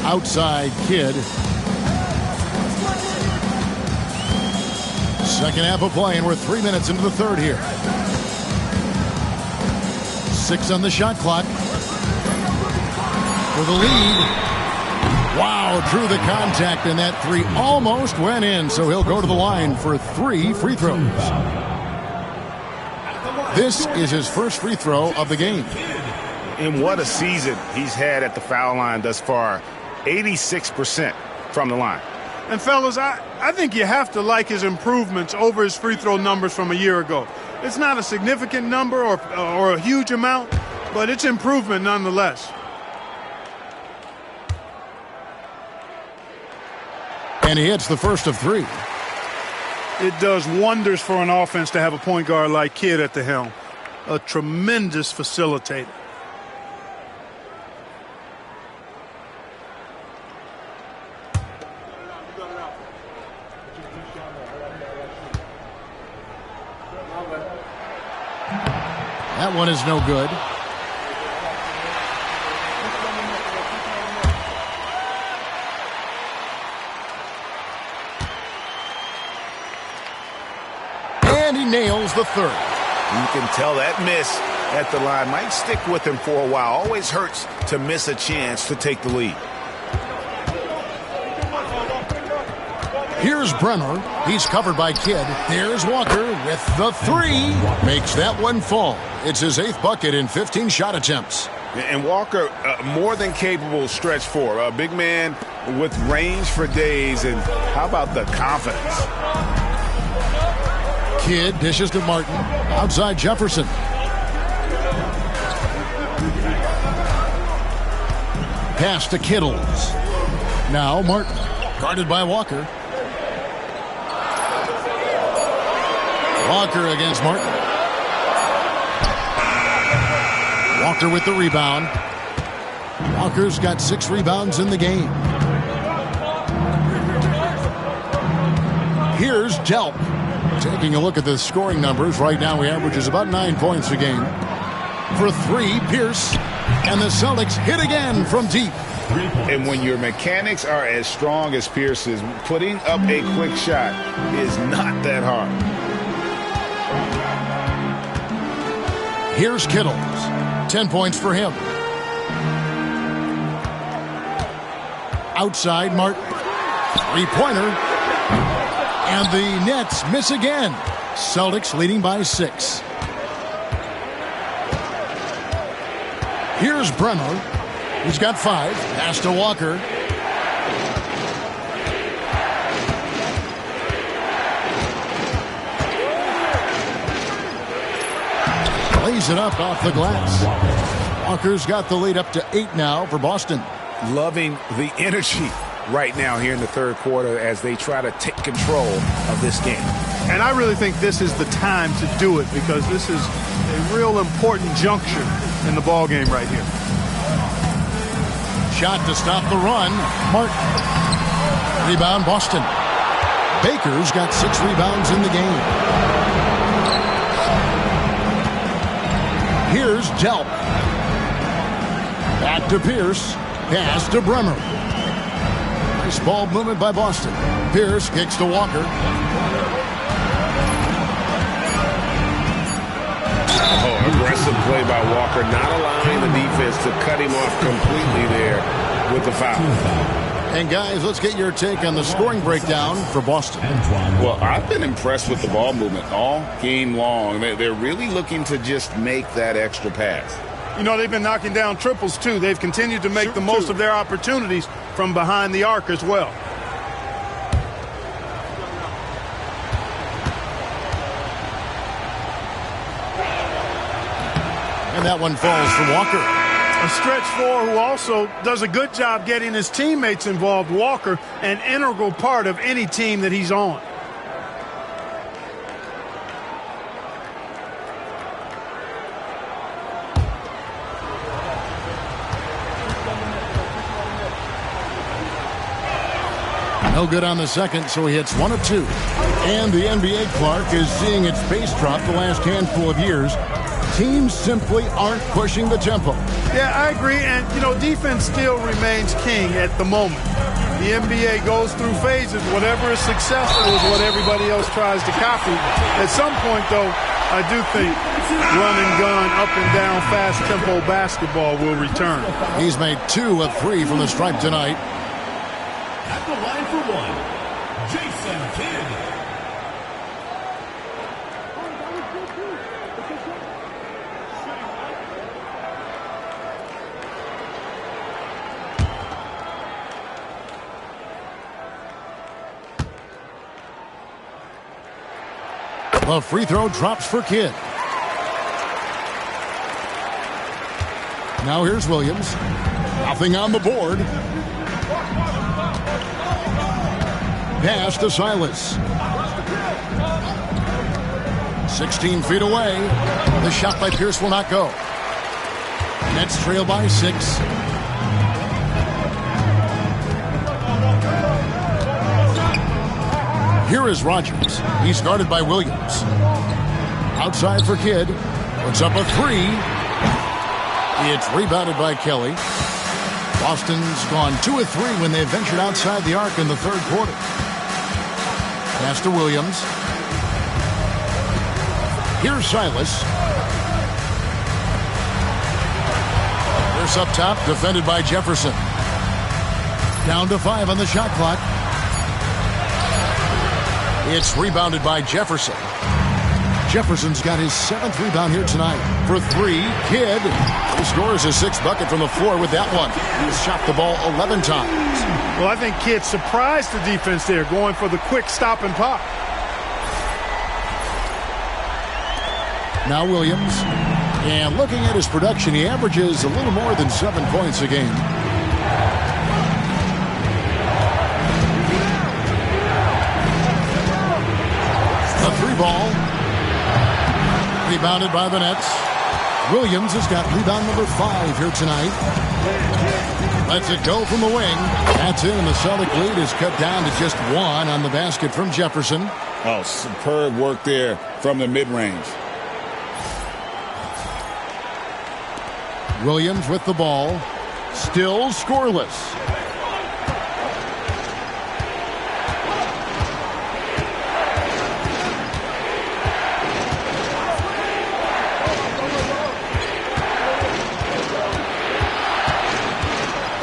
Outside Kidd. Second half of play, and we're 3 minutes into the third here. 6 on the shot clock. For the lead. Wow, drew the contact, and that three almost went in, so he'll go to the line for 3 free throws. This is his first free throw of the game. And what a season he's had at the foul line thus far. 86% from the line. And fellas, I think you have to like his improvements over his free throw numbers from a year ago. It's not a significant number or a huge amount, but it's improvement nonetheless. And he hits the first of 3. It does wonders for an offense to have a point guard like Kidd at the helm. A tremendous facilitator. That one is no good. And he nails the third. You can tell that miss at the line might stick with him for a while. Always hurts to miss a chance to take the lead. Here's Brenner. He's covered by Kidd. There's Walker with the 3. Makes that one fall. It's his 8th bucket in 15 shot attempts. And Walker, more than capable stretch 4. A big man with range for days. And how about the confidence? Kidd dishes to Martin. Outside Jefferson. Pass to Kittles. Now Martin. Guarded by Walker. Walker against Martin. Walker with the rebound. Walker's got 6 rebounds in the game. Delp. Taking a look at the scoring numbers, right now he averages about 9 points a game. For three, Pierce. And the Celtics hit again from deep. And when your mechanics are as strong as Pierce's, putting up a quick shot is not that hard. Here's Kittles. 10 points for him. Outside, Martin. Three-pointer. And the Nets miss again. Celtics leading by 6. Here's Bremer. He's got 5. Pass to Walker. Lays it up off the glass. Walker's got the lead up to 8 now for Boston. Loving the energy right now here in the third quarter as they try to take control of this game. And I really think this is the time to do it because this is a real important juncture in the ball game right here. Shot to stop the run. Martin. Rebound, Boston. Baker's got 6 rebounds in the game. Here's Delp. Back to Pierce. Pass to Bremer. Nice ball movement by Boston. Pierce kicks to Walker. Aggressive play by Walker, not allowing the defense to cut him off completely there with the foul. And guys, let's get your take on the scoring breakdown for Boston. Well, I've been impressed with the ball movement all game long. They're really looking to just make that extra pass. You know, they've been knocking down triples, too. They've continued to make the most of their opportunities from behind the arc as well. And that one falls for Walker. A stretch four who also does a good job getting his teammates involved. Walker, an integral part of any team that he's on. No good on the second, so he hits 1 of 2. And the NBA, Clark, is seeing its pace drop the last handful of years. Teams simply aren't pushing the tempo. Yeah, I agree. And, you know, defense still remains king at the moment. The NBA goes through phases. Whatever is successful is what everybody else tries to copy. At some point, though, I do think run and gun, up and down, fast tempo basketball will return. He's made 2 of 3 from the stripe tonight. At the line for one, Jason Kidd. The free throw drops for Kidd. Now here's Williams. Nothing on the board. Pass to Silas. 16 feet away. The shot by Pierce will not go. Nets trail by 6. Here is Rogers. He's guarded by Williams. Outside for Kidd. Puts up a 3. It's rebounded by Kelly. Boston's gone 2 of 3 when they ventured outside the arc in the third quarter. Pass to Williams. Here's Silas. Pierce up top, defended by Jefferson. Down to 5 on the shot clock. It's rebounded by Jefferson. Jefferson's got his 7th rebound here tonight. For 3, Kidd. He scores his 6th bucket from the floor with that one. He's shot the ball 11 times. Well, I think Kidd surprised the defense there, going for the quick stop and pop. Now Williams. And looking at his production, he averages a little more than 7 points a game. A 3-ball. Rebounded by the Nets. Williams has got rebound number 5 here tonight. Lets it go from the wing. That's in, and the Celtic lead is cut down to just 1 on the basket from Jefferson. Oh, superb work there from the mid-range. Williams with the ball. Still scoreless.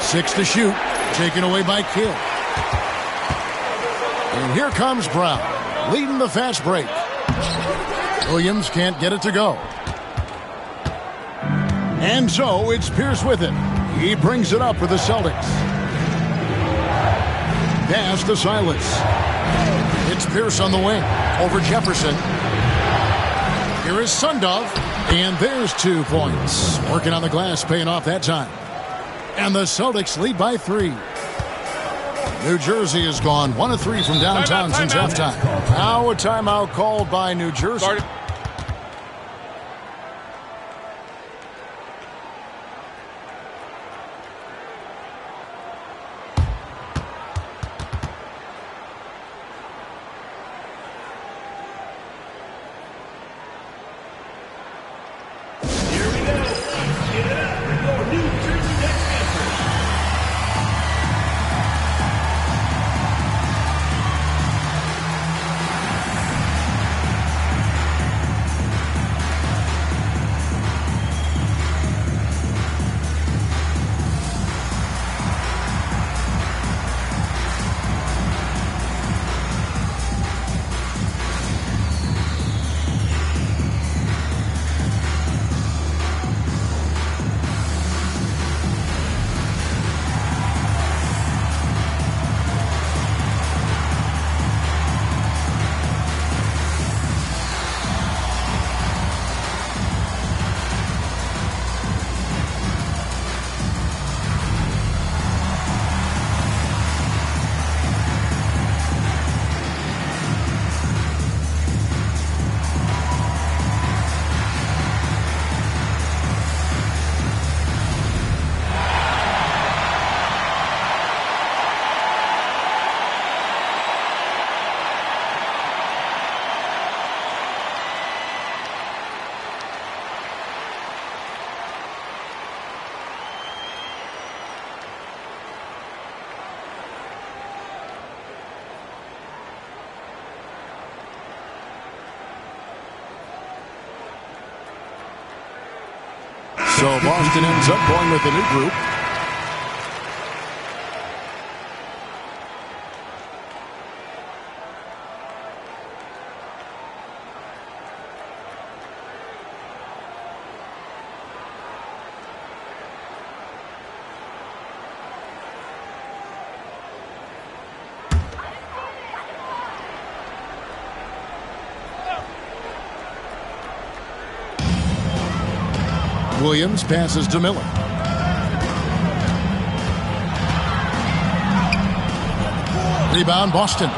Six to shoot. Taken away by Kidd. And here comes Brown, leading the fast break. Williams can't get it to go. And so it's Pierce with it. He brings it up for the Celtics. Pass to Silas. It's Pierce on the wing over Jefferson. Here is Sundov. And there's 2 points. Working on the glass, paying off that time. And the Celtics lead by 3. New Jersey has gone 1 of 3 from downtown since halftime. Now a timeout called by New Jersey. Here we go. Give it up for your New Jersey Nets campers. So Boston ends up going with a new group. Williams passes to Miller. Rebound, Boston.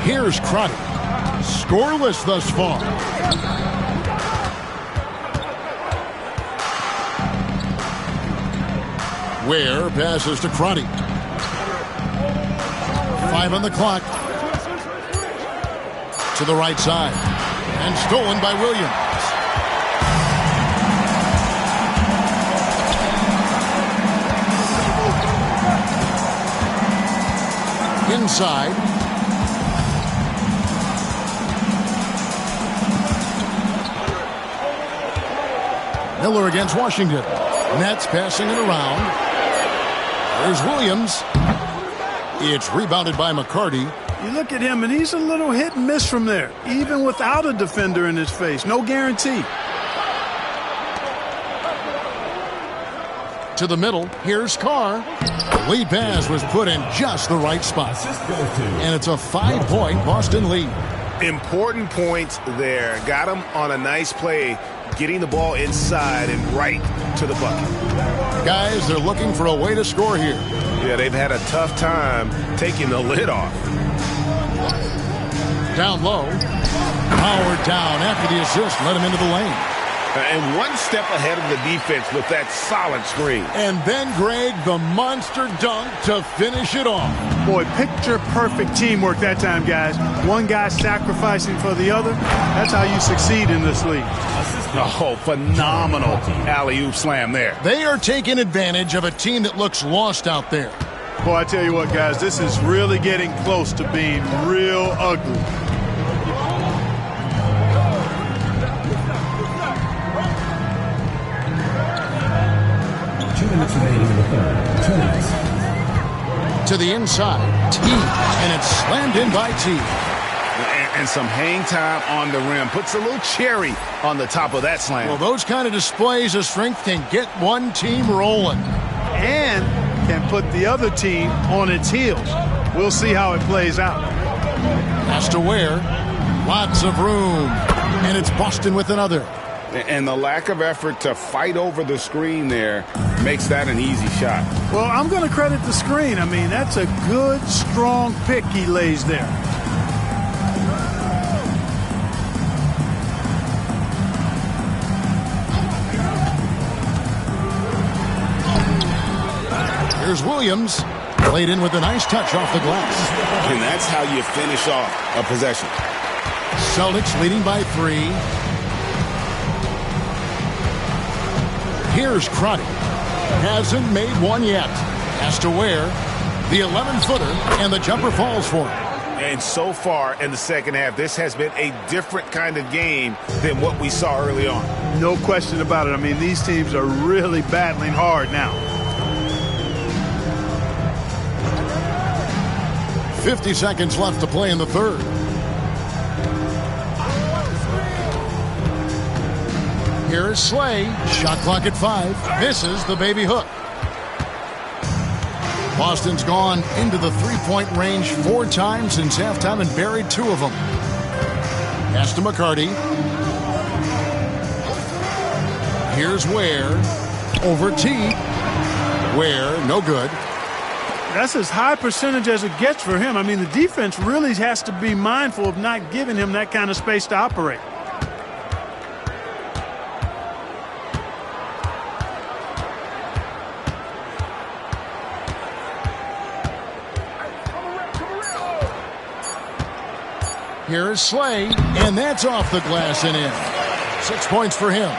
Here's Crotty. Scoreless thus far. Ware passes to Crotty. 5 on the clock. To the right side. And stolen by Williams. Inside. Miller against Washington. Nets passing it around. There's Williams. It's rebounded by McCarty. You look at him, and he's a little hit and miss from there, even without a defender in his face. No guarantee. To the middle, here's Carr. The lead pass was put in just the right spot. And it's a 5-point Boston lead. Important point there. Got him on a nice play, getting the ball inside and right to the bucket. Guys, they're looking for a way to score here. Yeah, they've had a tough time taking the lid off. Down low. Howard down after the assist. Let him into the lane. And one step ahead of the defense with that solid screen. And then, Greg, the monster dunk to finish it off. Boy, picture-perfect teamwork that time, guys. One guy sacrificing for the other. That's how you succeed in this league. Oh, phenomenal alley-oop slam there. They are taking advantage of a team that looks lost out there. Boy, I tell you what, guys, this is really getting close to being real ugly. To the inside, T, and it's slammed in by T. And some hang time on the rim. Puts a little cherry on the top of that slam. Well, those kind of displays of strength can get one team rolling. And can put the other team on its heels. We'll see how it plays out. Has to wear. Lots of room. And it's Boston with another. And the lack of effort to fight over the screen there makes that an easy shot. Well, I'm going to credit the screen. I mean, that's a good, strong pick he lays there. Here's Williams. Played in with a nice touch off the glass. And that's how you finish off a possession. Celtics leading by 3. Here's Crotty. Hasn't made one yet. Has to wear the 11-footer, and the jumper falls for him. And so far in the second half, this has been a different kind of game than what we saw early on. No question about it. I mean, these teams are really battling hard now. 50 seconds left to play in the third. Here is Slay. Shot clock at 5. Misses the baby hook. Boston's gone into the three-point range 4 times since halftime and buried 2 of them. Pass to McCarty. Here's Ware. Over T. Ware, no good. That's as high percentage as it gets for him. I mean, the defense really has to be mindful of not giving him that kind of space to operate. Here is Slay, and that's off the glass and in. 6 points for him.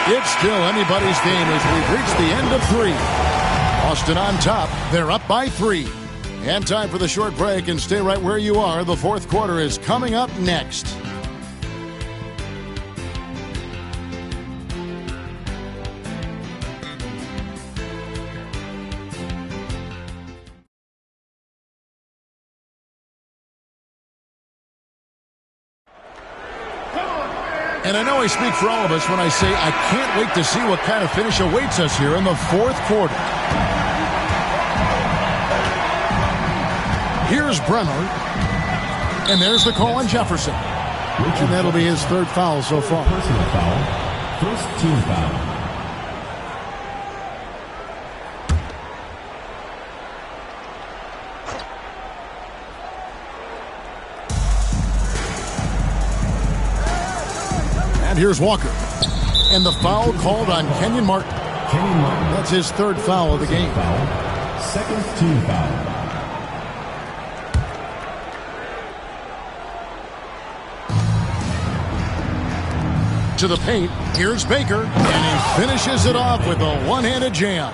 It's still anybody's game as we've reached the end of 3. Boston on top. They're up by 3. And time for the short break, and stay right where you are. The fourth quarter is coming up next. And I know I speak for all of us when I say I can't wait to see what kind of finish awaits us here in the fourth quarter. Here's Bremer. And there's the call on Jefferson. And that'll be his 3rd foul so far. Personal foul. First team foul. And here's Walker. And the foul called on Kenyon Martin. That's his 3rd foul of the game. Second team foul. To the paint. Here's Baker. And he finishes it off with a one-handed jam.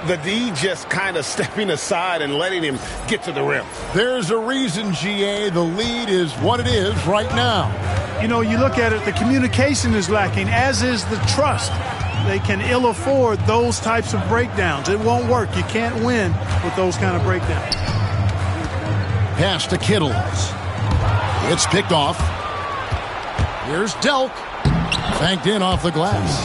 The D just kind of stepping aside and letting him get to the rim. There's a reason, GA, the lead is what it is right now. You know, you look at it, the communication is lacking, as is the trust. They can ill afford those types of breakdowns. It won't work. You can't win with those kind of breakdowns. Pass to Kittles. It's picked off. Here's Delk. Banked in off the glass.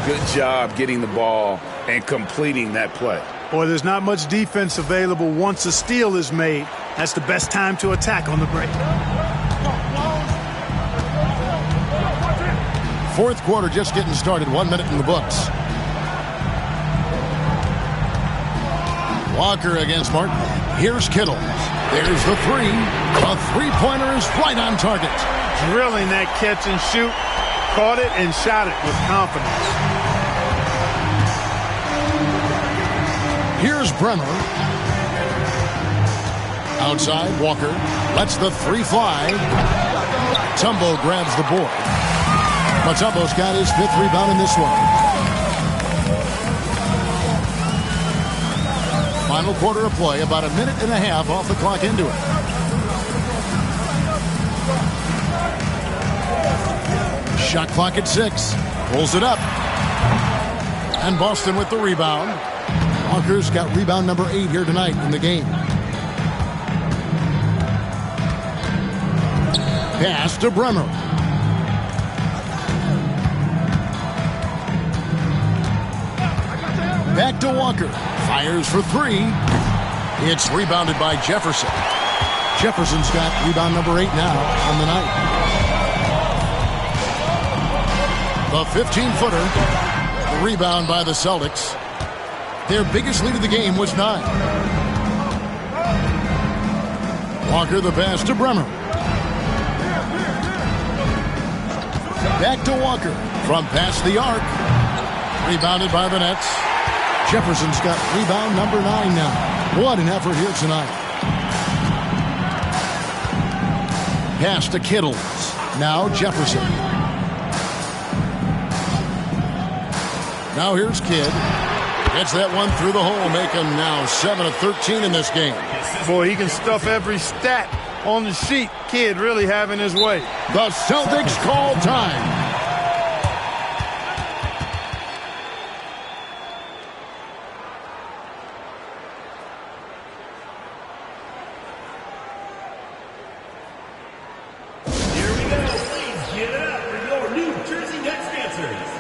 Good job getting the ball and completing that play. Boy, there's not much defense available once a steal is made. That's the best time to attack on the break. Fourth quarter just getting started. 1 minute in the books. Walker against Martin. Here's Kittle. There's the 3. A three-pointer is right on target. Drilling that catch and shoot caught it and shot it with confidence. Here's Bremer. Outside, Walker lets the three fly. Mutombo grabs the board. Mutombo's got his 5th rebound in this one. Final quarter of play, about a minute and a half off the clock into it. Shot clock at 6. Pulls it up. And Boston with the rebound. Walker's got rebound number 8 here tonight in the game. Pass to Bremer. Back to Walker. Fires for 3. It's rebounded by Jefferson. Jefferson's got rebound number 8 now on the night. The 15-footer. The rebound by the Celtics. Their biggest lead of the game was 9. Walker the pass to Bremer. Back to Walker from past the arc. Rebounded by the Nets. Jefferson's got rebound number 9 now. What an effort here tonight. Pass to Kittles. Now Jefferson. Now here's Kidd. Gets that one through the hole, make him now 7 of 13 in this game. Boy, he can stuff every stat on the sheet. Kidd really having his way. The Celtics call time. Here we go. Please give it up for your New Jersey Nets dancers.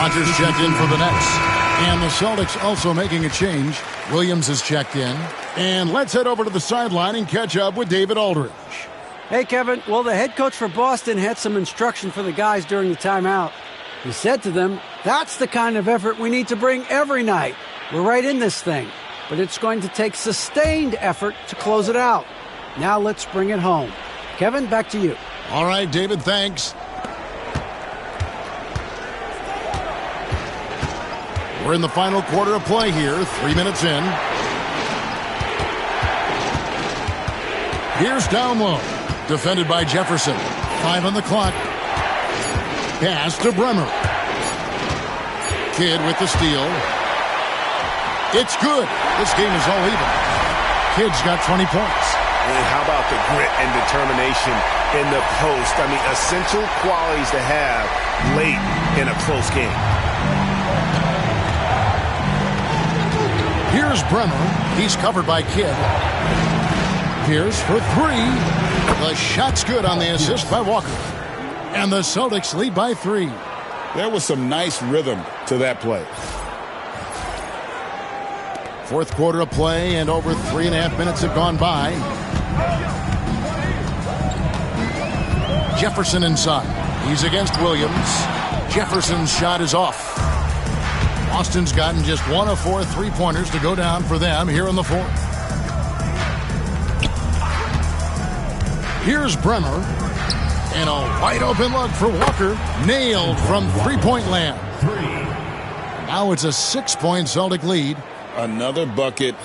Rogers checked in for the Nets. And the Celtics also making a change. Williams has checked in. And let's head over to the sideline and catch up with David Aldridge. Hey, Kevin. Well, the head coach for Boston had some instruction for the guys during the timeout. He said to them, that's the kind of effort we need to bring every night. We're right in this thing, but it's going to take sustained effort to close it out. Now let's bring it home. Kevin, back to you. All right, David, thanks. We're in the final quarter of play here, 3 minutes in. Here's down low. Defended by Jefferson. 5 on the clock. Pass to Bremer. Kidd with the steal. It's good. This game is all even. Kidd's got 20 points. And how about the grit and determination in the post? I mean, essential qualities to have late in a close game. Here's Bremer. He's covered by Kidd. Here's for 3. The shot's good on the assist by Walker. And the Celtics lead by 3. There was some nice rhythm to that play. Fourth quarter of play, and over 3.5 minutes have gone by. Jefferson inside. He's against Williams. Jefferson's shot is off. Boston's gotten just 1 of 4 3-pointers to go down for them here in the fourth. Here's Bremer. And a wide open look for Walker. Nailed from three-point land. Now it's a 6-point Celtic lead. Another bucket.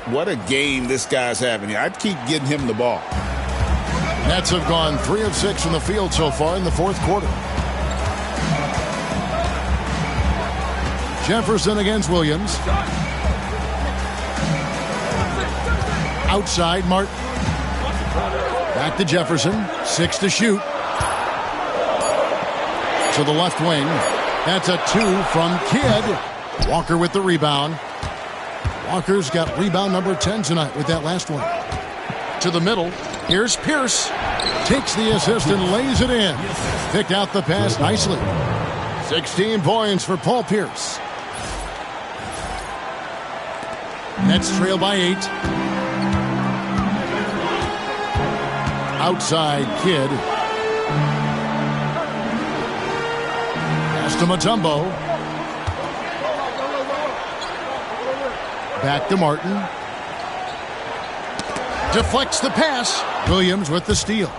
What a game this guy's having here. I'd keep getting him the ball. Nets have gone 3 of 6 from the field so far in the fourth quarter. Jefferson against Williams. Outside, Martin. Back to Jefferson. 6 to shoot. To the left wing. That's a 2 from Kidd. Walker with the rebound. Walker's got rebound number 10 tonight with that last one. To the middle. Here's Pierce. Takes the assist and lays it in. Picked out the pass nicely. 16 points for Paul Pierce. Nets trail by 8. Outside Kidd. Pass to Mutombo. Back to Martin. Deflects the pass. Williams with the steal.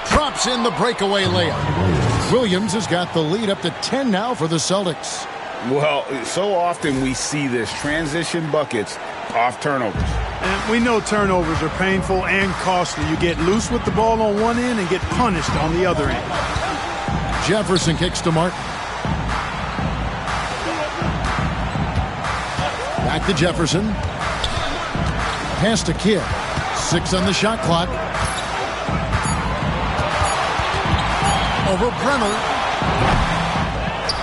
Drops in the breakaway layup. Williams has got the lead up to 10 now for the Celtics. Well, so often we see this transition buckets off turnovers. And we know turnovers are painful and costly. You get loose with the ball on one end and get punished on the other end. Jefferson kicks to Martin. Back to Jefferson. Pass to Kidd. 6 on the shot clock. Over Bremer.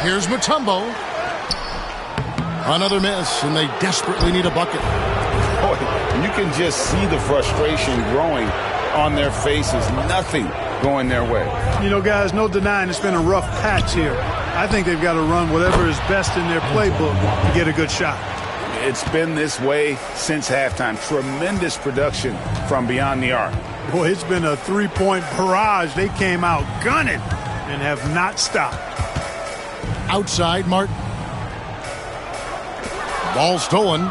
Here's Mutombo. Another miss, and they desperately need a bucket. Boy, you can just see the frustration growing on their faces. Nothing going their way. You know, guys, no denying it's been a rough patch here. I think they've got to run whatever is best in their playbook to get a good shot. It's been this way since halftime. Tremendous production from beyond the arc. Boy, it's been a three-point barrage. They came out gunning and have not stopped. Outside, Martin. Ball stolen.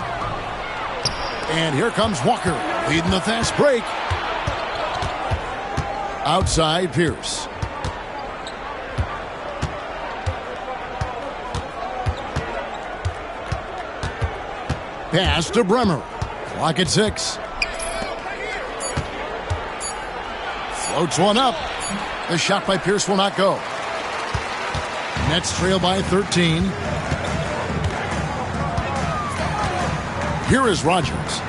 And here comes Walker, leading the fast break. Outside, Pierce. Pass to Bremer. Clock at 6. Floats one up. The shot by Pierce will not go. Nets trail by 13. Here is Rogers.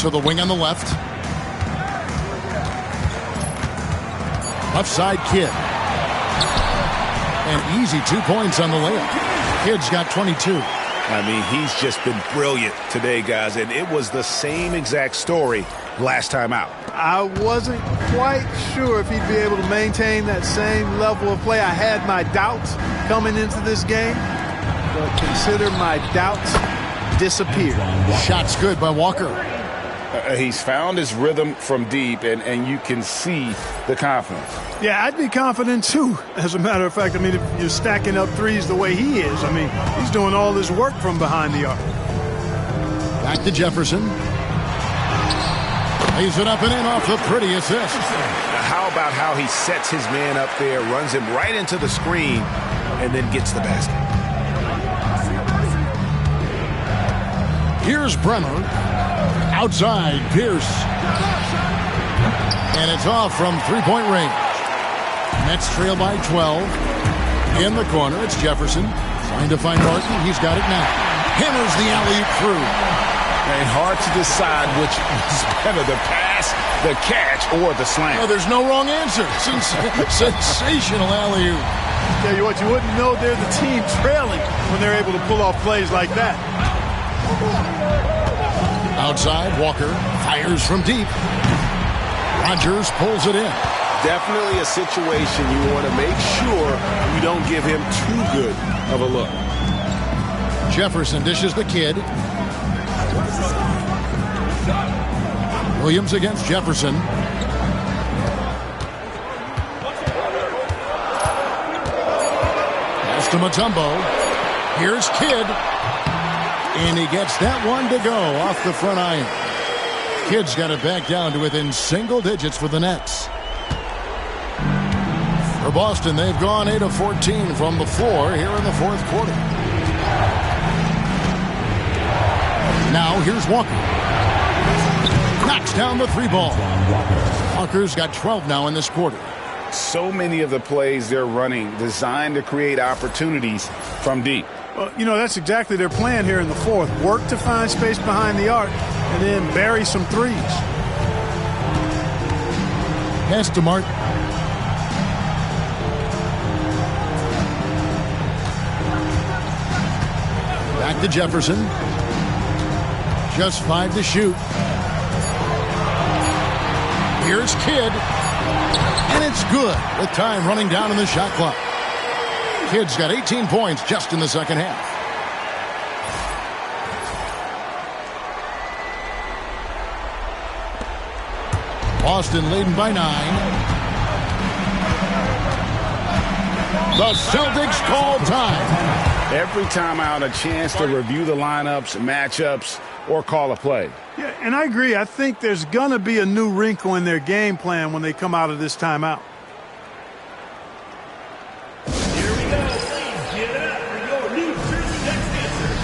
To the wing on the left. Left side, Kidd. An easy 2 points on the layup. Kidd's got 22. I mean, he's just been brilliant today, guys, and it was the same exact story last time out. I wasn't quite sure if he'd be able to maintain that same level of play. I had my doubts coming into this game, but consider my doubts disappeared. Shot's good by Walker. He's found his rhythm from deep, and you can see the confidence. Yeah, I'd be confident, too. As a matter of fact, I mean, if you're stacking up threes the way he is, I mean, he's doing all this work from behind the arc. Back to Jefferson. Lays it up and in off the pretty assist. How about how he sets his man up there, runs him right into the screen, and then gets the basket. Here's Bremer. Outside, Pierce. And it's off from three-point range. Nets trail by 12. In the corner, it's Jefferson. Trying to find Martin. He's got it now. Hammers the alley-oop through. And hard to decide which is better, the pass, the catch, or the slam. Oh, there's no wrong answer. Sensational alley-oop. Tell you what, you wouldn't know they're the team trailing when they're able to pull off plays like that. Outside, Walker fires from deep. Rogers pulls it in. Definitely a situation you want to make sure you don't give him too good of a look. Jefferson dishes the Kidd. Williams against Jefferson. Pass to Mutombo. Here's Kidd. And he gets that one to go off the front iron. Kidd's got it back down to within single digits for the Nets. For Boston, they've gone 8 of 14 from the floor here in the fourth quarter. Now here's Walker. Knocks down the three ball. Walker's got 12 now in this quarter. So many of the plays they're running designed to create opportunities from deep. Well, that's exactly their plan here in the fourth. Work to find space behind the arc and then bury some threes. Pass to Martin. Back to Jefferson. Just 5 to shoot. Here's Kidd. And it's good with time running down in the shot clock. Kidd's got 18 points just in the second half. Boston leading by 9. The Celtics call time. Every time out, a chance to review the lineups, matchups, or call a play. Yeah, and I agree. I think there's going to be a new wrinkle in their game plan when they come out of this timeout. Here we go. Please give it up for your New Jersey Nets dancers.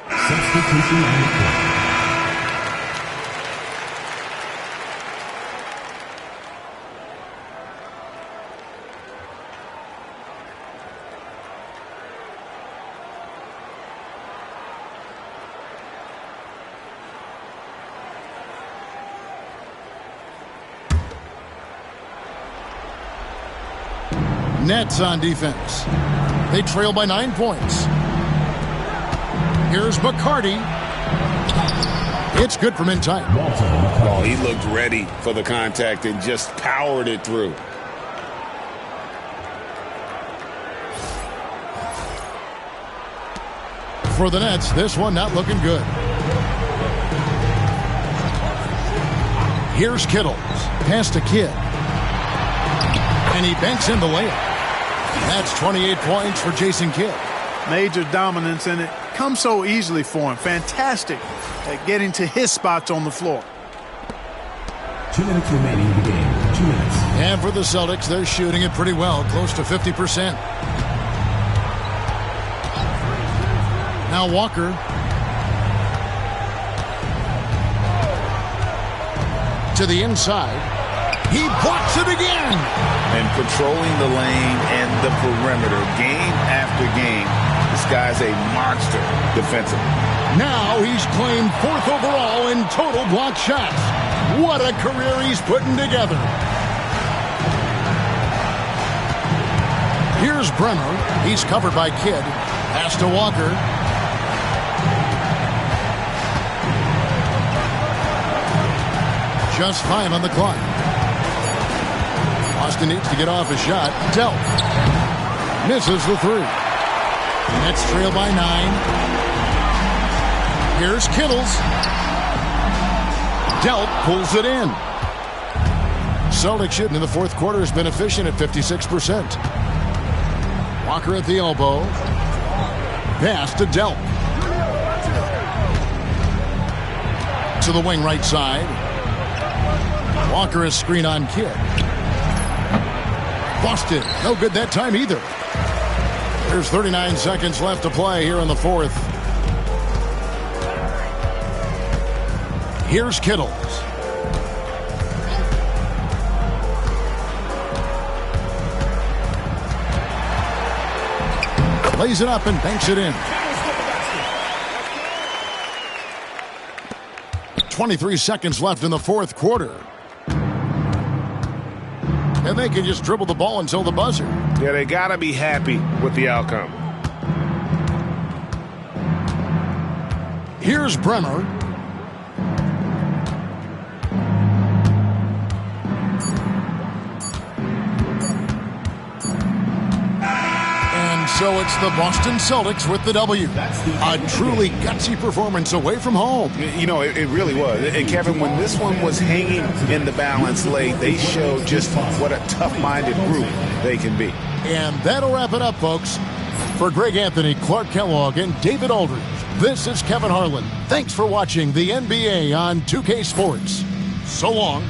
Substitution on the court. Nets on defense. They trail by 9 points. Here's McCarty. It's good from in tight. Oh, he looked ready for the contact and just powered it through. For the Nets, this one not looking good. Here's Kittle. Pass to Kidd. And he banks in the layup. That's 28 points for Jason Kidd. Major dominance, and it comes so easily for him. Fantastic at getting to his spots on the floor. 2 minutes remaining in the game. 2 minutes. And for the Celtics, they're shooting it pretty well, close to 50%. Now Walker. To the inside. He blocks it again. And patrolling the lane and the perimeter game after game. This guy's a monster defensively. Now he's claimed 4th overall in total block shots. What a career he's putting together. Here's Bremer. He's covered by Kidd. Pass to Walker. Just 5 on the clock. Boston needs to get off a shot. Dealt. Misses the 3. Nets trail by 9. Here's Kittles. Delp pulls it in. Celtics shooting in the fourth quarter has been efficient at 56%. Walker at the elbow. Pass to Delp. To the wing right side. Walker is screen on Kidd. Boston, no good that time either. There's 39 seconds left to play here in the fourth. Here's Kittles. Lays it up and banks it in. 23 seconds left in the fourth quarter. And they can just dribble the ball until the buzzer. Yeah, they got to be happy with the outcome. Here's Bremer. And so it's the Boston Celtics with the W. A truly gutsy performance away from home. You know, it really was. And Kevin, when this one was hanging in the balance late, they showed just what a tough-minded group they can be. And that'll wrap it up, folks. For Greg Anthony, Clark Kellogg, and David Aldridge, this is Kevin Harlan. Thanks for watching the NBA on 2K Sports. So long.